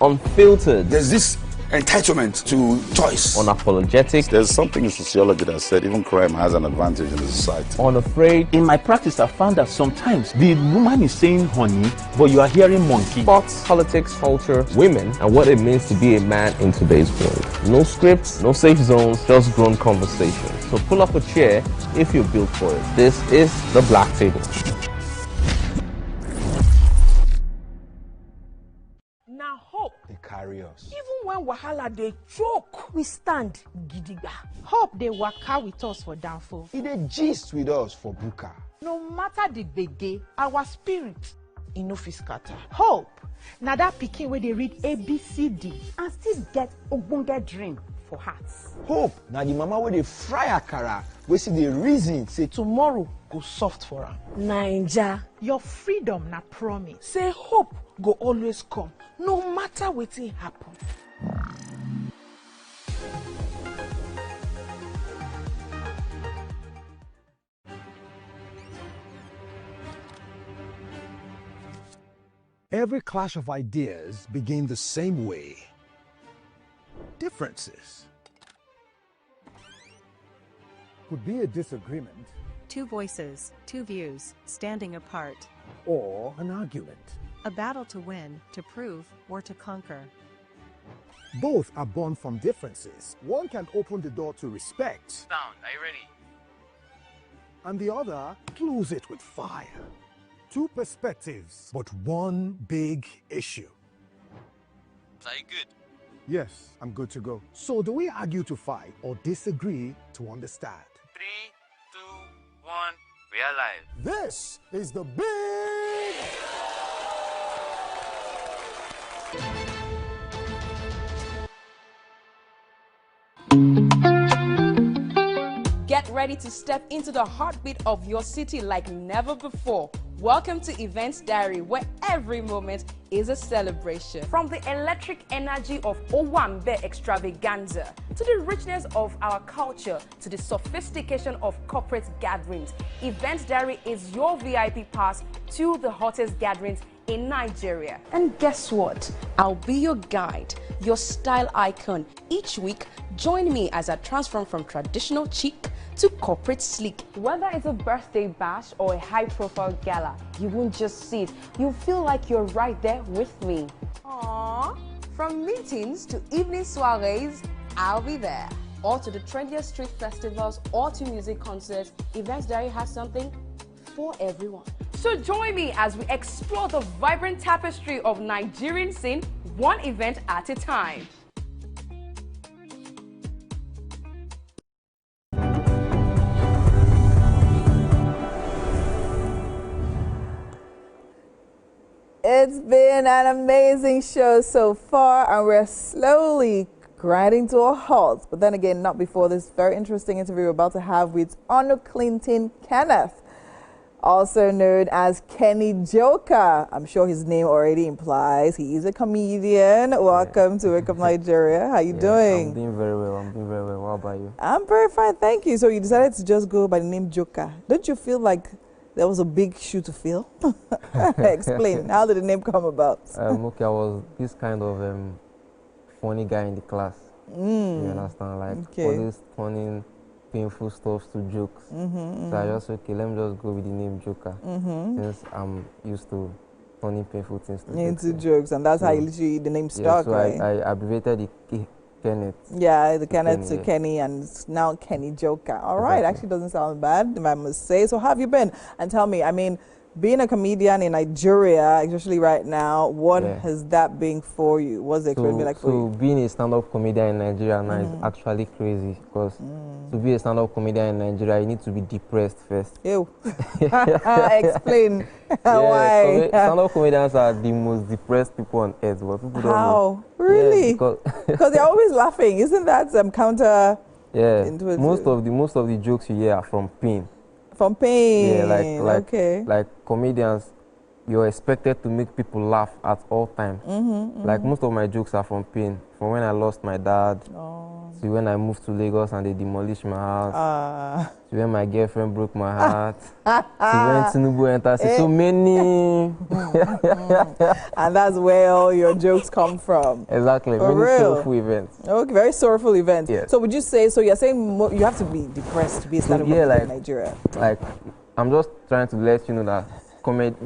Unfiltered. There's this entitlement to choice. Unapologetic. There's something in sociology that said even crime has an advantage in the society. Unafraid. In my practice, I found that sometimes the woman is saying honey, but you are hearing monkey. Sports, politics, culture, women, and what it means to be a man in today's world. No scripts, no safe zones, just grown conversations. So pull up a chair if you're built for it. This is the Black Table. Now hope they carry us. Even when wahala they choke, we stand gidigba. Hope they waka with us for downfall. They gist with us for buka. No matter the gbege, our spirit no fit scatter. Hope na that pikin where they read ABCD and still get ogbonge dream for hearts. Hope na the mama where they fry akara, we see the reason say tomorrow go soft for her. Naija, your freedom na promise. Say hope go always come, no matter wetin happen. Every clash of ideas begin the same way. Differences could be a disagreement. Two voices, two views, standing apart. Or an argument. A battle to win, to prove, or to conquer. Both are born from differences. One can open the door to respect. Sound, are you ready? And the other close it with fire. Two perspectives, but one big issue. Are you good? Yes, I'm good to go. So do we argue to fight or disagree to understand? 3, 2, 1, we are live. This is the big... Get ready to step into the heartbeat of your city like never before. Welcome to Events Diary, where every moment is a celebration. From the electric energy of Owambe extravaganza, to the richness of our culture, to the sophistication of corporate gatherings, Events Diary is your VIP pass to the hottest gatherings in Nigeria. And guess what? I'll be your guide, your style icon. Each week, join me as I transform from traditional chic to corporate sleek. Whether it's a birthday bash or a high-profile gala, you won't just see it, you'll feel like you're right there with me. Aww. From meetings to evening soirees, I'll be there. Or to the trendiest street festivals or to music concerts, Events Diary has something for everyone. So join me as we explore the vibrant tapestry of Nigerian scene, one event at a time. It's been an amazing show so far, and we're slowly grinding to a halt. But then again, not before this very interesting interview we're about to have with Honor Clinton Kenneth, also known as Kenny Joker. I'm sure his name already implies he is a comedian. Welcome to Wake Up Nigeria. How you doing? I'm doing very well. What about you? I'm very fine, thank you. So you decided to just go by the name Joker. Don't you feel like there was a big shoe to fill? Explain. How did the name come about? Okay, I was this kind of funny guy in the class. You understand? Like always turning painful stuff to jokes. So I just let me just go with the name Joker, since I'm used to turning painful things to jokes. And that's how you literally the name stuck, so right? I abbreviated the Kenneth. Yeah, the Kenneth to Kenny, and it's now Kenny Joker. All right, actually doesn't sound bad, if I must say. So how have you been? And tell me, I mean, being a comedian in Nigeria, especially right now, what has that been for you? What's the experience like for you? So being a stand-up comedian in Nigeria now is actually crazy, because to be a stand-up comedian in Nigeria, you need to be depressed first. Ew. Explain why. Stand-up comedians are the most depressed people on earth, but people don't know. Really? Yeah, because they're always laughing. Isn't that counter? Yeah. Intuitive. Most of the jokes you hear are from pain. From pain. Yeah, okay. Like comedians, you're expected to make people laugh at all times. Like most of my jokes are from pain. From when I lost my dad, to when I moved to Lagos and they demolished my house, to when my girlfriend broke my heart, to when Tinubu entered. So many. And that's where all your jokes come from. Exactly. For many real. sorrowful events. Okay, very sorrowful events. Yes. So would you say, so you're saying you have to be depressed to be a stand-up comedian in Nigeria? Like, I'm just trying to let you know that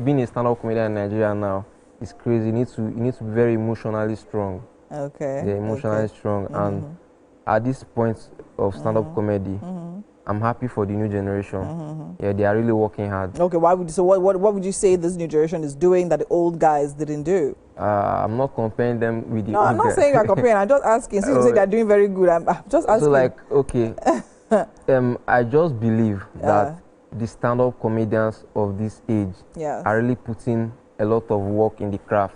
being a stand-up comedian in Nigeria now is crazy. You need to be very emotionally strong. Okay. Yeah, emotionally strong. And at this point of stand-up comedy, I'm happy for the new generation. Yeah, they are really working hard. Okay, what would you say this new generation is doing that the old guys didn't do? I'm not comparing them with the No, old I'm not guys. saying you're comparing. I'm just asking. Since you say they're doing very good, I'm just asking. So like, okay, I just believe that the stand-up comedians of this age are really putting a lot of work in the craft.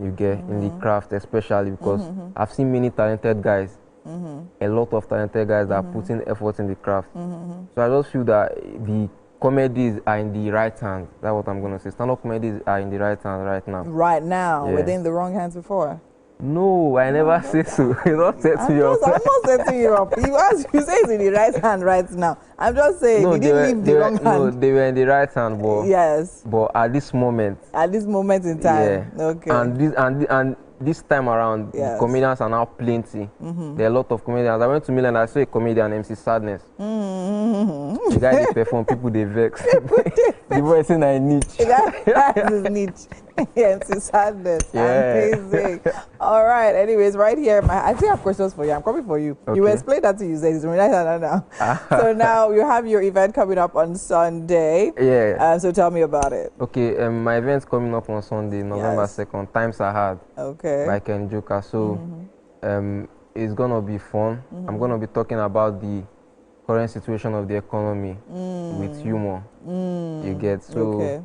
You get in the craft, especially because I've seen many talented guys, a lot of talented guys that are putting effort in the craft. So I just feel that the comedies are in the right hands. That's what I'm gonna say. Stand-up comedies are in the right hands right now. Right now, Yeah. were they in the wrong hands before? No, I never say so. You don't say to your. I'm not setting you up. You say it's in the right hand right now. I'm just saying you didn't leave the wrong hand. No, they were in the right hand, but yes. But at this moment. At this moment in time. Yeah. Okay. And this time around, the comedians are now plenty. There are a lot of comedians. I went to Milan. I saw a comedian, MC Sadness. The guy they perform, people they vex. The voice in a niche. That is niche. MC Sadness. Yeah. Amazing. All right. Anyways, right here, I still have questions for you. I'm coming for you. Okay. You explain that to you. Say it's right now. So now you have your event coming up on Sunday. Yeah. So tell me about it. Okay. My event's coming up on Sunday, November 2nd. Times are hard. Okay. By Ken Joker. So it's gonna be fun. I'm gonna be talking about the current situation of the economy with humor. You get so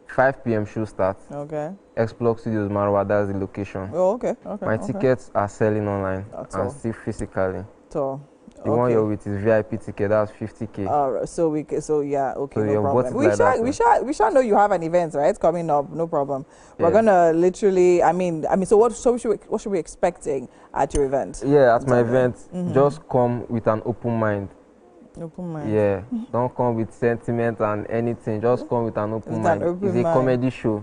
5 p.m. show starts. Okay. X-Block Studios Marwa, that's the location. Oh, okay. My tickets are selling online and still physically. The one you're with is VIP ticket, that's 50K. All right, so okay, So no problem. We shall know you have an event, right? Coming up, no problem. We're gonna literally, so what should we be expecting at your event? Yeah, at my event, just come with an open mind. Open mind. Yeah, don't come with sentiment and anything. Just come with an open mind. It's a comedy show.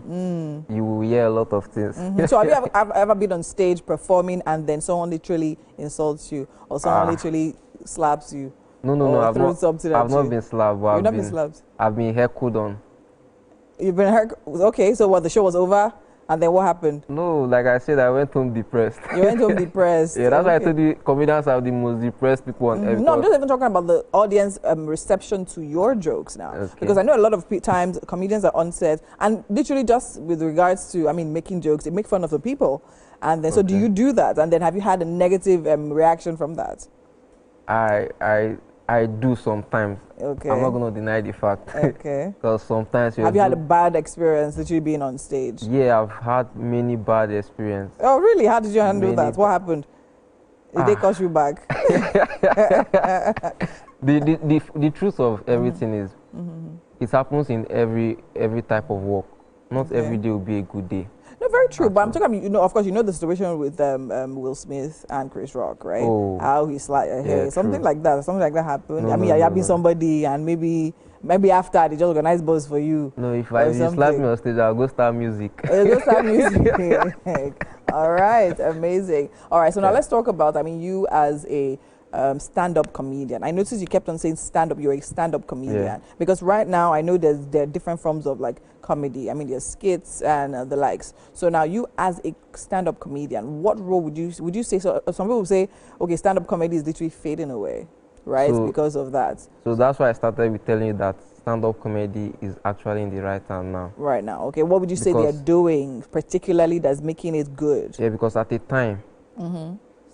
You will hear a lot of things. So have you ever been on stage performing and then someone literally insults you or someone literally slaps you? No, I've not been slapped. You've not been slapped? I've been heckled on. You've been heckled? Okay, so what, the show was over? And then what happened? No, like I said, I went home depressed. You went home depressed? Yeah, that's why I told you comedians are the most depressed people on earth. No, I'm just even talking about the audience reception to your jokes now. Okay. Because I know a lot of times comedians are on set and literally just with regards to, making jokes, they make fun of the people. And then, so do you do that? And then have you had a negative reaction from that? I do sometimes. Okay. I'm not going to deny the fact. Okay. Because sometimes have you had a bad experience literally being on stage? Yeah, I've had many bad experiences. Oh, really? How did you handle that? What happened? Did they call you back? The truth of everything is, it happens in every type of work. Not every day will be a good day. No, very true. But I'm talking, of course, the situation with Will Smith and Chris Rock, right? Oh. How he slapped her hair. Something like that happened. No, you have been somebody and maybe after they just organize buzz for you. No, if you slap me on stage, I'll go start music. Go start music. All right, amazing. All right, so now let's talk about, you as a stand-up comedian. I noticed you kept on saying stand-up. You're a stand-up comedian because right now I know there are different forms of comedy. There's skits and the likes. So now you as a stand-up comedian, what role would you say? So some people say, okay, stand-up comedy is literally fading away, right? Because of that. So that's why I started with telling you that stand-up comedy is actually in the right hand now. Right now, okay. What would you say they're doing particularly that's making it good? Yeah, because at the time,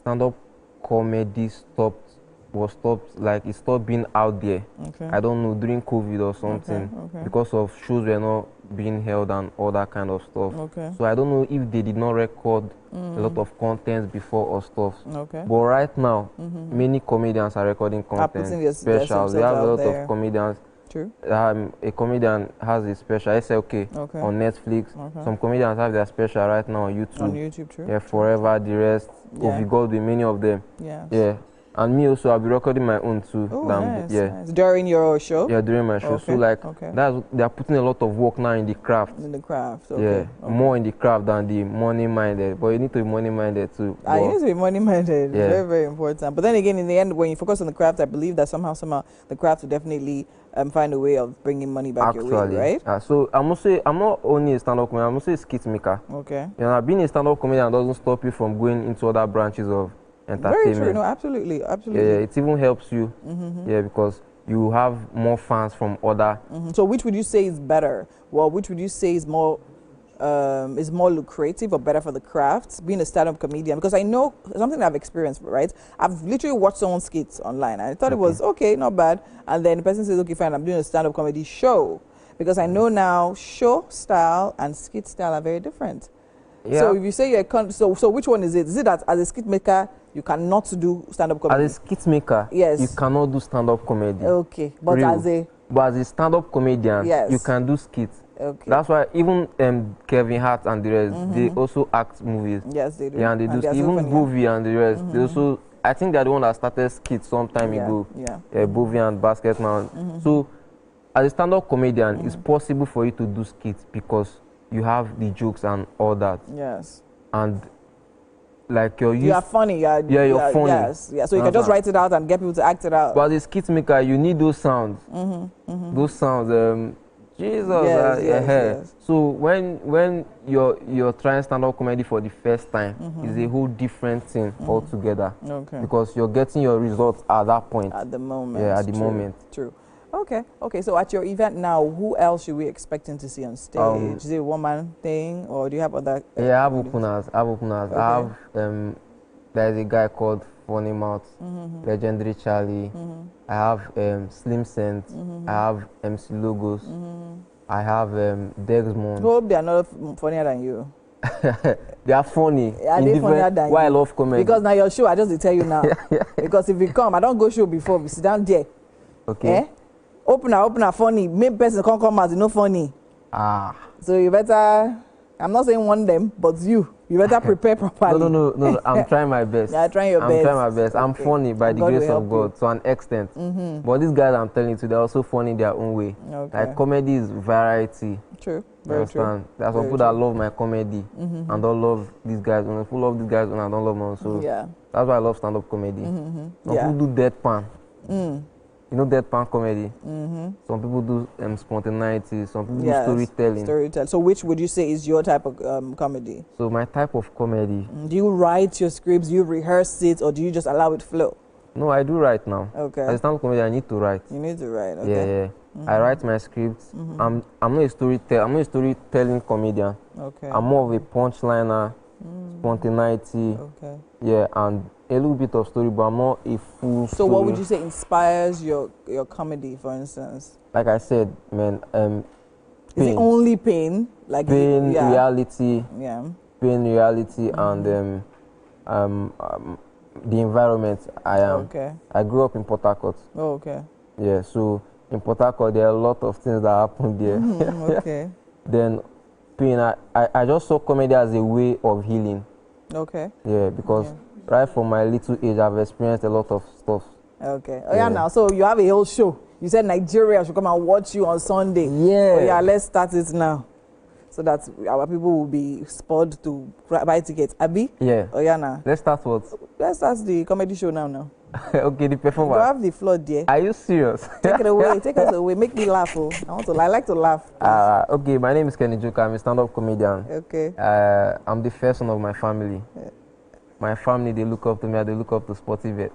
stand-up comedy stopped was stopped, like it stopped being out there. Okay. I don't know, during COVID or something, Okay. because of shows were not being held and all that kind of stuff. Okay. So I don't know if they did not record a lot of content before or stuff. Okay. But right now, many comedians are recording content, specials. We have a lot of comedians. True. A comedian has a special, SLK, on Netflix. Some comedians have their special right now on YouTube. On YouTube, true. Yeah, Forever, the rest. Yeah. Of God with many of them. Yes. Yeah. And me also, I'll be recording my own too. Oh, nice, nice. During your show? Yeah, during my show. So like, they are putting a lot of work now in the craft. In the craft, Yeah, more in the craft than the money-minded. But you need to be money-minded too. You need to be money-minded. Yeah. Very, very important. But then again, in the end, when you focus on the craft, I believe that somehow the craft will definitely find a way of bringing money back your way, right? So I'm not only a stand-up comedian, I'm also a skit maker. Okay. You know, being a stand-up comedian doesn't stop you from going into other branches of entertainment. Very true. No, absolutely. Yeah, it even helps you. Yeah, because you have more fans from other. So which would you say is better? Well, which would you say is more lucrative or better for the craft, being a stand-up comedian? Because I know something I've experienced, right? I've literally watched someone's skits online. I thought it was okay, not bad. And then the person says, okay, fine, I'm doing a stand-up comedy show. Because I know now show style and skit style are very different. Yeah. So if you say you're so which one is it? Is it that as a skit maker you cannot do stand-up comedy? As a skit maker, yes, you cannot do stand-up comedy. Okay, but as a stand-up comedian, yes, you can do skits. Okay. That's why even Kevin Hart and the rest, they also act movies. Yes, they do. Yeah, and they do. Even Bovi and the rest, they also. I think they're the one that started skits some time ago. Yeah. Bovi and Basketman. So, as a stand-up comedian, it's possible for you to do skits because you have the jokes and all that. Yes. And like you are funny. You're funny. Yes. Yeah. So you can just write it out and get people to act it out. But as a skit maker, you need those sounds. Those sounds. Jesus. Yes. So when you're trying stand-up comedy for the first time, it's a whole different thing altogether. Okay. Because you're getting your results at that point. At the moment. Yeah, at the moment. True. Okay. So at your event now, who else should we expecting to see on stage? Is it a one-man thing, or do you have other? Yeah, I have openers. Okay. I have there's a guy called Funny Mouth, Legendary Charlie. I have Slim Scent. I have MC Logos. I have Dexmond. Hope they are not funnier than you. They are funny. Are they funnier than you? Why I love comedy? Because now your show, I just tell you now. Because if you come, I don't go show before. We sit down there. Okay. Opener, funny. Main person can't come as no funny. So you better. I'm not saying one them, but you better prepare properly. No. I'm trying my best. Yeah, trying your best. I'm trying my best. I'm funny by the grace of God to an extent. But these guys I'm telling you, they're also funny in their own way. Okay. Like comedy is variety. True. Very true. There's some people that love my comedy and don't love these guys. When people love these guys and I don't love them. So that's why I love stand-up comedy. Some people do deadpan. You know deadpan comedy? Some people do spontaneity. Some people do storytelling. So which would you say is your type of comedy? So my type of comedy. Do you write your scripts? Do you rehearse it? Or do you just allow it flow? No, I do write now. Okay. As a stand-up comedian, I need to write. You need to write, okay. Yeah. I write my scripts. I'm not a storyteller. I'm not a storytelling comedian. Okay. I'm more of a punchliner, spontaneity. Okay. Yeah, and a little bit of story, but I'm not a full So what would you say inspires your comedy, for instance? Like I said, man, pain. Is it only pain? Like pain, reality. Yeah. Pain, reality, and the environment I am. Okay. I grew up in Port Harcourt. Oh, okay. Yeah, so in Port Harcourt, there are a lot of things that happen there. Okay. Then pain, I just saw comedy as a way of healing. Okay. Yeah, because right from my little age, I've experienced a lot of stuff. Okay. Now, so you have a whole show. You said Nigeria should come and watch you on Sunday. Yeah. Let's start it now. So that our people will be spurred to buy tickets. Abi? Yeah. Now. Let's start what? Let's start the comedy show now. Okay, the performance. You have the floor there. Are you serious? Take it away. Take us away. Make me laugh. I like to laugh. Okay, my name is Kenny Joker. I'm a stand-up comedian. Okay. I'm the first one of my family. Yeah. My family, they look up to me. They look up to Sporty Okay.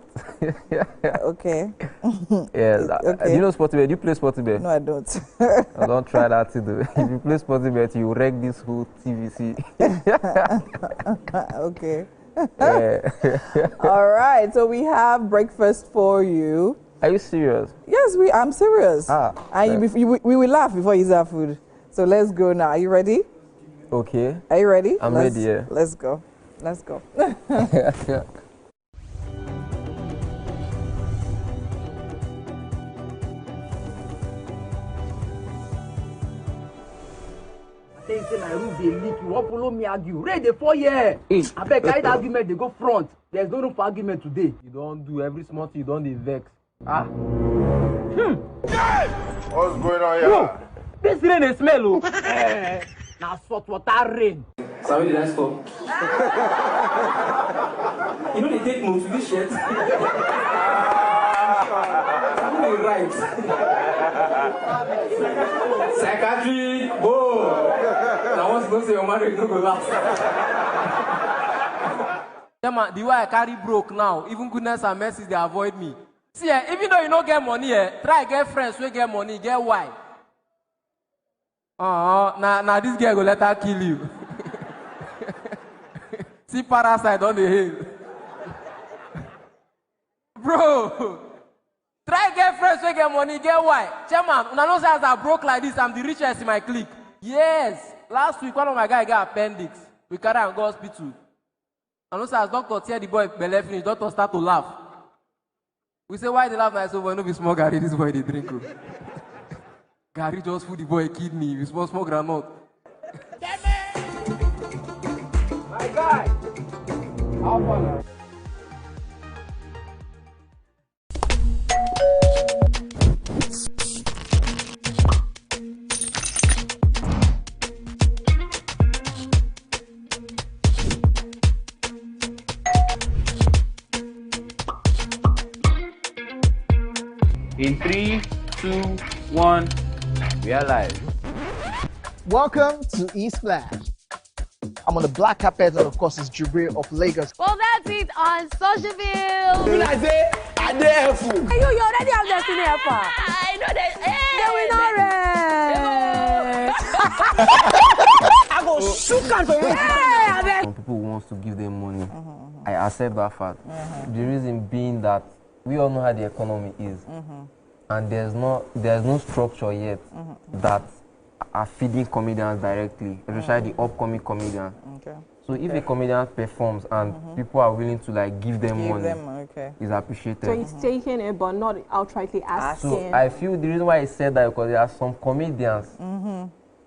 Yes. Okay. Do you know Sporty? Do you play Sporty? No, I don't. Don't try that to do. If you play Sporty, you wreck this whole TVC. Okay. All right, so we have breakfast for you. Are you serious? Yes, I'm serious. And yes. we will laugh before you start food. So let's go now. Are you ready? Okay. Are you ready? I'm ready, yeah. Let's go. Let's go. Say my roof dey leak, you wan follow me argue. Rain dey fall here. Abeg carry that argument dey go front. There's no room for argument today. You don't do every small thing, you don't dey vex. Ah. What's going on here? Bro, this rain dey smell o. Na salt water rain. Sorry, did I stop? You know they take notes with this shirt. They right. Psychiatry, boom. I want to go say your marriage no go last. Yeah, man, the way I carry broke now, even goodness and mercy, they avoid me. See, even though you don't get money, try get friends who get money, get wife. Now this girl go let her kill you. See parasite on the hill. Bro, try get friends who get money, get wife. Chairman, when I know as I broke like this, I'm the richest in my clique. Yes, last week one of my guys got appendix. We carry him go hospital. I know as doctor tear the boy belly finish, doctor start to laugh. We say, why they laugh? I said, well, no be small Gary, this boy they drink. Gary just food the boy kidney, we small granite. My guy, how far? In 3, 2, 1, we are live. Welcome to East Flash. I'm on the black carpet, and of course, it's Jubril of Lagos. Well, that's it on Socialville. When I say, I dare fool. You already have Destiny Alpha. I know that. They will not rest. I go shoot out for you. Some people want to give them money. I accept that fact. The reason being that we all know how the economy is, and there's no structure yet that are feeding comedians directly, especially the upcoming comedians. So if a comedian performs and people are willing to like give them money, it's appreciated. So he's taking it, but not outrightly asking. So I feel the reason why he said that because there are some comedians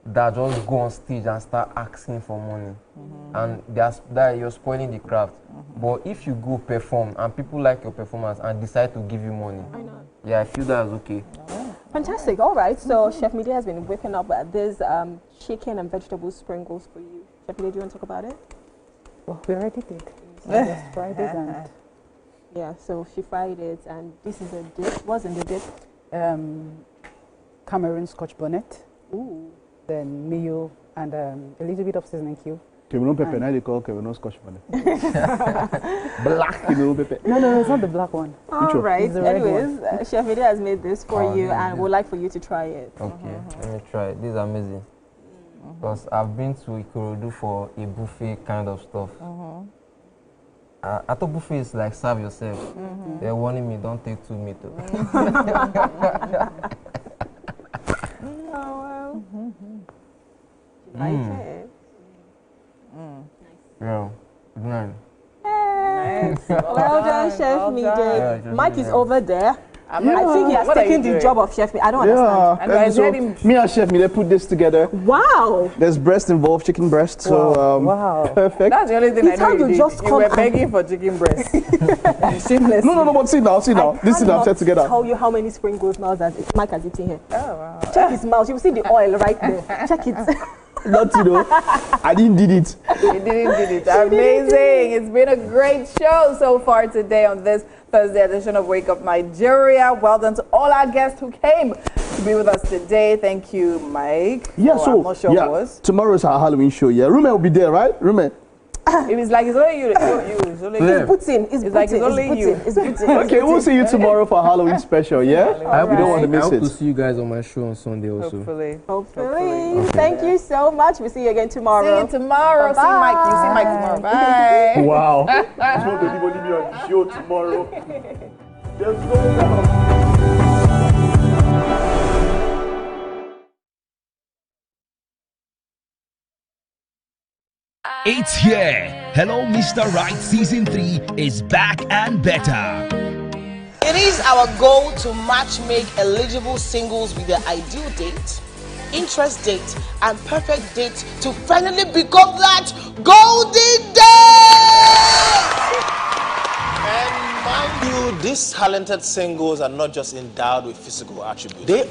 that just go on stage and start asking for money, and that you're spoiling the craft. But if you go perform and people like your performance and decide to give you money, yeah, I feel that's okay. Fantastic. All right. So Chef Media has been whipping up this chicken and vegetable sprinkles for you. Chef Media, do you want to talk about it? Well, we already did. So just fried it and yeah. So she fried it, and this is a dip. What's in the dip? Cameroon Scotch bonnet. Ooh. Then mayo and a little bit of seasoning cube. Cameroon pepper, now they call Cameroon Scotch bonnet. Black Cameroon pepper. No, it's not the black one. All right. Anyways, one. Chef Media has made this for you, and would like for you to try it. Okay, let me try it. This is amazing. Because I've been to Ikorodu for a buffet kind of stuff. I thought buffet is like serve yourself. They're warning me, don't take 2 meat. Like it? Yeah, nice. Nice. Well done, Chef Media. Mike is over there. I think he has What taken the job of Chef Media. I don't understand. And so me and Chef Media put this together. Wow. There's breast involved, chicken breast. So wow. Perfect. That's the only thing I know you did. You were begging for chicken breast. Shameless. No, but see now. This is now set together. I tell you how many sprinkles now that Mike has eaten here. Oh, wow. Check his mouth. You will see the oil right there. Check it. Not to know. I didn't did it. You didn't did it. Amazing. It's been a great show so far today on this Thursday edition of Wake Up Nigeria. Well done to all our guests who came to be with us today. Thank you, Mike. Yeah, I'm not sure who was. Tomorrow is our Halloween show. Yeah, Rume will be there, right? Rume. If it's like it's only you, it's only you. It's Putin. It's like it's only you. It's Putin. Okay, we'll see you tomorrow for Halloween special, yeah? We don't want to miss I hope it. to see you guys on my show on Sunday also. Hopefully. Okay. Thank you so much. We'll see you again tomorrow. See you tomorrow. Bye-bye. See Mike. You see Mike tomorrow. Bye. Wow. Just want to leave me on the show tomorrow. Let's go. It's here. Hello, Mr. Right Season 3 is back and better. It is our goal to match-make eligible singles with their ideal date, interest date, and perfect date to finally become that golden date! And mind you, these talented singles are not just endowed with physical attributes. They